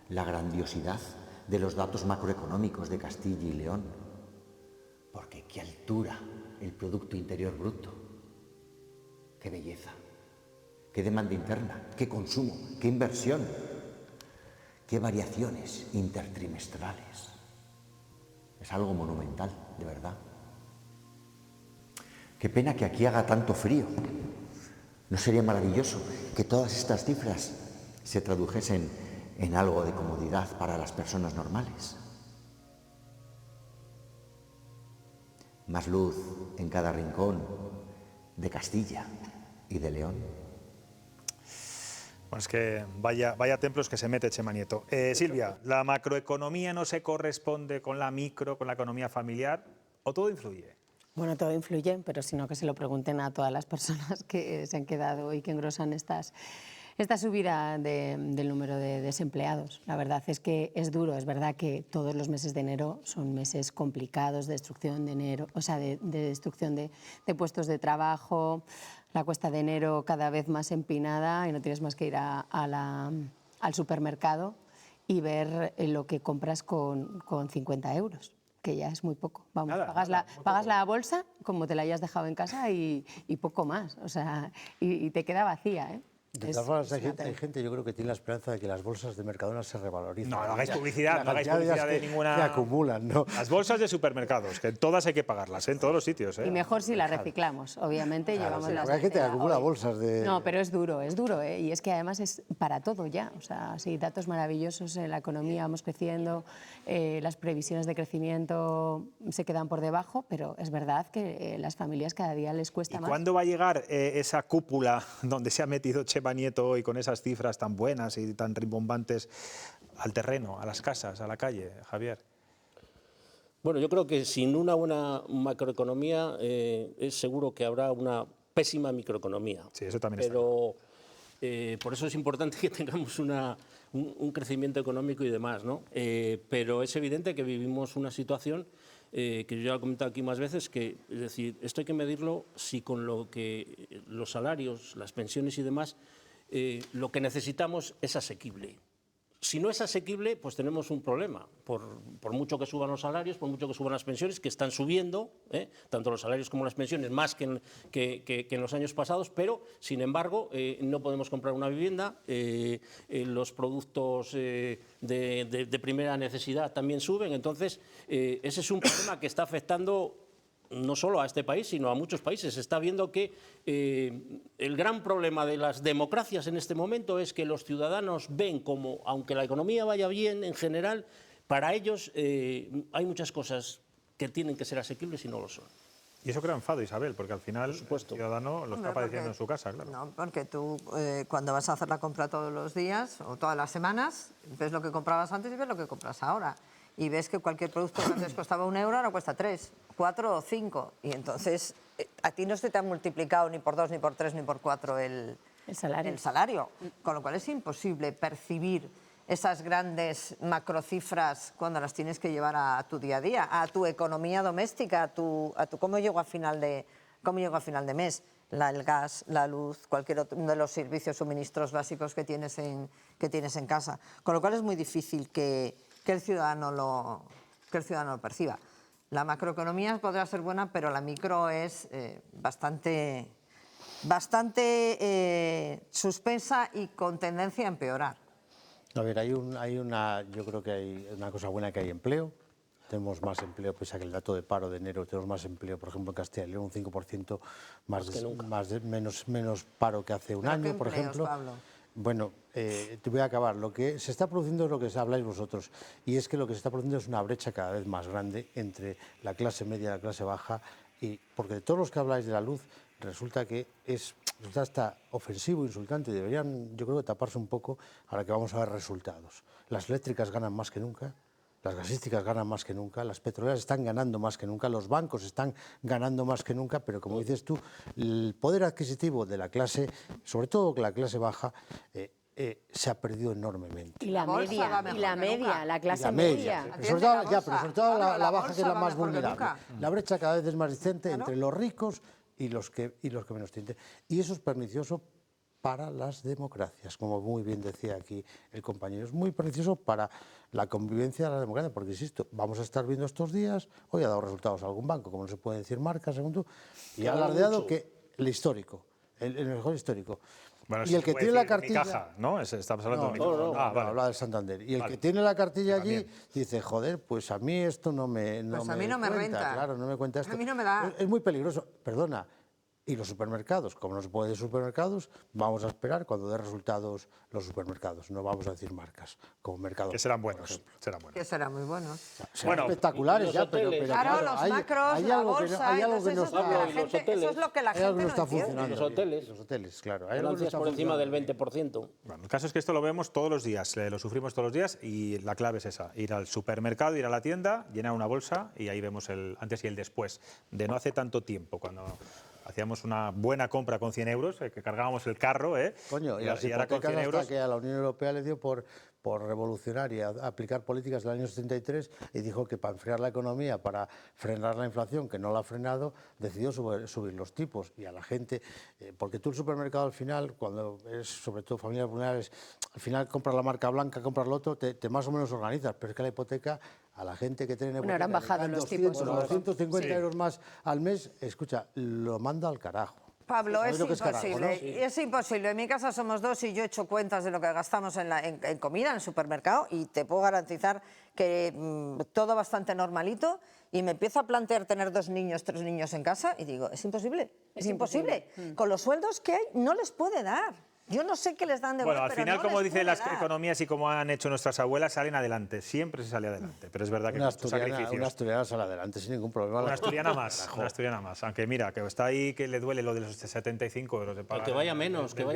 la grandiosidad de los datos macroeconómicos de Castilla y León. Porque qué altura el Producto Interior Bruto, qué belleza, qué demanda interna, qué consumo, qué inversión, qué variaciones intertrimestrales. Es algo monumental, de verdad. Qué pena que aquí haga tanto frío. ¿No sería maravilloso que todas estas cifras se tradujesen en algo de comodidad para las personas normales? Más luz en cada rincón de Castilla y de León. Bueno, es que vaya templos que se mete Chema Nieto. Silvia, ¿la macroeconomía no se corresponde con la micro, con la economía familiar, o todo influye? Bueno, todo influye, pero sino que se lo pregunten a todas las personas que se han quedado y que engrosan esta subida del número de desempleados. La verdad es que es duro, es verdad que todos los meses de enero son meses complicados, de destrucción de enero, o sea, de destrucción de puestos de trabajo, la cuesta de enero cada vez más empinada y no tienes más que ir al supermercado y ver lo que compras con 50 euros. Que ya es muy poco. Vamos, pagas la bolsa como te la hayas dejado en casa y poco más. O sea, y te queda vacía, ¿eh? De todas formas, hay gente, yo creo que tiene la esperanza de que las bolsas de Mercadona se revaloricen. No hagáis publicidad, no hagáis publicidad de ninguna... Que acumulan, ¿no? Las bolsas de supermercados, que todas hay que pagarlas, en todos los sitios. Y mejor si las reciclamos, obviamente. Claro, llevamos sí, las hay gente que acumula hoy. bolsas de... No, pero es duro, ¿eh? Y es que además es para todo ya. O sea, sí, datos maravillosos en la economía, vamos creciendo, las previsiones de crecimiento se quedan por debajo, pero es verdad que las familias cada día les cuesta más. ¿Cuándo va a llegar esa cúpula donde se ha metido Chema Nieto hoy con esas cifras tan buenas y tan rimbombantes al terreno, a las casas, a la calle, Javier? Bueno, yo creo que sin una buena macroeconomía es seguro que habrá una pésima microeconomía. Sí, eso también pero por eso es importante que tengamos un crecimiento económico y demás, ¿no? Pero es evidente que vivimos una situación que yo ya he comentado aquí más veces, que es decir, esto hay que medirlo si con lo que los salarios, las pensiones y demás, lo que necesitamos es asequible. Si no es asequible, pues tenemos un problema. Por mucho que suban los salarios, por mucho que suban las pensiones, que están subiendo, tanto los salarios como las pensiones, más que en los años pasados, pero, sin embargo, no podemos comprar una vivienda, los productos de primera necesidad también suben. Entonces, ese es un problema que está afectando no solo a este país, sino a muchos países. Se está viendo que el gran problema de las democracias en este momento es que los ciudadanos ven como, aunque la economía vaya bien en general, para ellos hay muchas cosas que tienen que ser asequibles y no lo son. Y eso crea enfado, Isabel, porque al final el ciudadano lo está padeciendo en su casa, claro. No, porque tú cuando vas a hacer la compra todos los días o todas las semanas, ves lo que comprabas antes y ves lo que compras ahora. Y ves que cualquier producto que antes costaba 1 euro ahora cuesta 3, 4 o 5. Y entonces a ti no se te ha multiplicado ni por 2, ni por 3, ni por 4 el salario. Con lo cual es imposible percibir esas grandes macrocifras cuando las tienes que llevar a tu día a día, a tu economía doméstica, a tu cómo llego a final de mes. El gas, la luz, cualquier otro de los servicios, suministros básicos que tienes en casa. Con lo cual es muy difícil que el ciudadano lo perciba. La macroeconomía podrá ser buena, pero la micro es bastante suspensa y con tendencia a empeorar. A ver, yo creo que hay una cosa buena, que hay empleo. Tenemos más empleo, pese a que el dato de paro de enero, tenemos más empleo, por ejemplo, en Castilla y León, un 5% menos paro que hace un año, por ejemplo. Pablo? Bueno, te voy a acabar. Lo que se está produciendo es lo que habláis vosotros, y es que lo que se está produciendo es una brecha cada vez más grande entre la clase media y la clase baja, y porque de todos los que habláis de la luz, resulta que resulta hasta ofensivo, insultante, y deberían, yo creo, taparse un poco ahora que vamos a ver resultados. Las eléctricas ganan más que nunca, las gasísticas ganan más que nunca, las petroleras están ganando más que nunca, los bancos están ganando más que nunca, pero como dices tú, el poder adquisitivo de la clase, sobre todo la clase baja, se ha perdido enormemente. Y la media, la clase media. media. Pero sobre todo la baja, que es la más vulnerable. La brecha cada vez es más distante entre los ricos y los que menos tienen. Y eso es pernicioso para las democracias, como muy bien decía aquí el compañero. Es muy pernicioso para la convivencia de la democracia, porque, insisto, vamos a estar viendo estos días, hoy ha dado resultados algún banco, como no se puede decir marca, según tú, y ha alardeado que el histórico, el mejor histórico. Bueno, y el que tiene la cartilla... Caja, ¿no? Estamos hablando de vale. Habla del Santander. Y el que tiene la cartilla allí dice, joder, pues a mí esto no me Pues a mí no me renta. Claro, no me cuenta esto. A mí no me da. Es muy peligroso. Perdona. Y los supermercados, como no se puede decir supermercados, vamos a esperar cuando dé resultados los supermercados. No vamos a decir marcas, como Mercado. Que serán buenos. Que serán muy buenos. Serán espectaculares ya, pero claro, los macros, la bolsa, hay algo que no está... Eso es lo que la gente no está entiende. funcionando. Los hoteles, claro. Hay ganancias por encima del 20%. Bueno, el caso es que esto lo vemos todos los días, lo sufrimos todos los días, y la clave es esa, ir al supermercado, ir a la tienda, llenar una bolsa, y ahí vemos el antes y el después, de no hace tanto tiempo, cuando hacíamos una buena compra con 100 euros, que cargábamos el carro, Coño, y ahora con 100 euros... hasta que a la Unión Europea le dio por revolucionar y aplicar políticas del año 73, y dijo que para enfriar la economía, para frenar la inflación, que no la ha frenado, decidió subir los tipos. Y a la gente, porque tú el supermercado al final, cuando es sobre todo familias vulnerables, al final compras la marca blanca, compras lo otro, te más o menos organizas, pero es que la hipoteca, a la gente que tiene hipoteca, ahora han bajado los tipos. 250 euros más al mes, escucha, lo manda al carajo. Pablo, es imposible, carajo, ¿no? es imposible. En mi casa somos dos y yo he hecho cuentas de lo que gastamos en comida, en el supermercado, y te puedo garantizar que todo bastante normalito, y me empiezo a plantear tener 2 niños, 3 niños en casa, y digo, es imposible, es imposible. Con los sueldos que hay, no les puede dar. Yo no sé qué les dan de bueno, al pero final, no como les dicen puede las dar. economías y como han hecho nuestras abuelas, salen adelante. Siempre se sale adelante, pero es verdad que con muchos sacrificios. Una asturiana sale adelante sin ningún problema. Una asturiana más. Aunque mira, que está ahí, que le duele lo de los 75 euros de pagar. Que vaya menos, No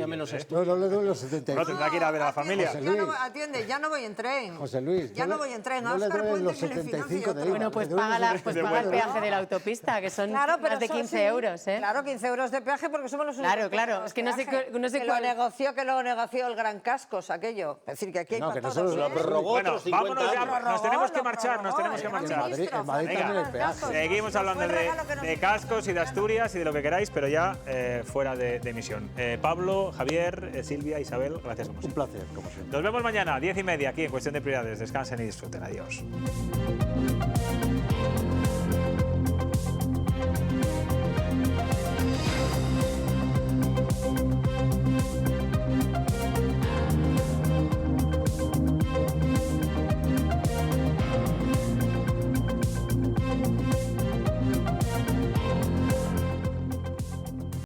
le duele los 75. No, tendrá que ir a ver a la familia. Atiende, ya no voy en tren. José Luis. Ya no voy en tren. No le duelen los 75 de IVA. Bueno, pues paga el peaje de la autopista, que son más de 15 euros. Claro, 15 euros de peaje porque somos los únicos. Claro, es que no sé que lo negoció el Gran Cascos, aquello. Es decir, que aquí hay no, que no todos. solo lo prorrogó. Bueno, vámonos ya, nos tenemos que marchar, En Madrid también hay peaje. Seguimos hablando de cascos y de Asturias y de lo que queráis, pero ya fuera de emisión. Pablo, Javier, Silvia, Isabel, gracias como siempre. Un placer, como siempre. Nos vemos mañana, 10:30, aquí en Cuestión de Prioridades. Descansen y disfruten. Adiós.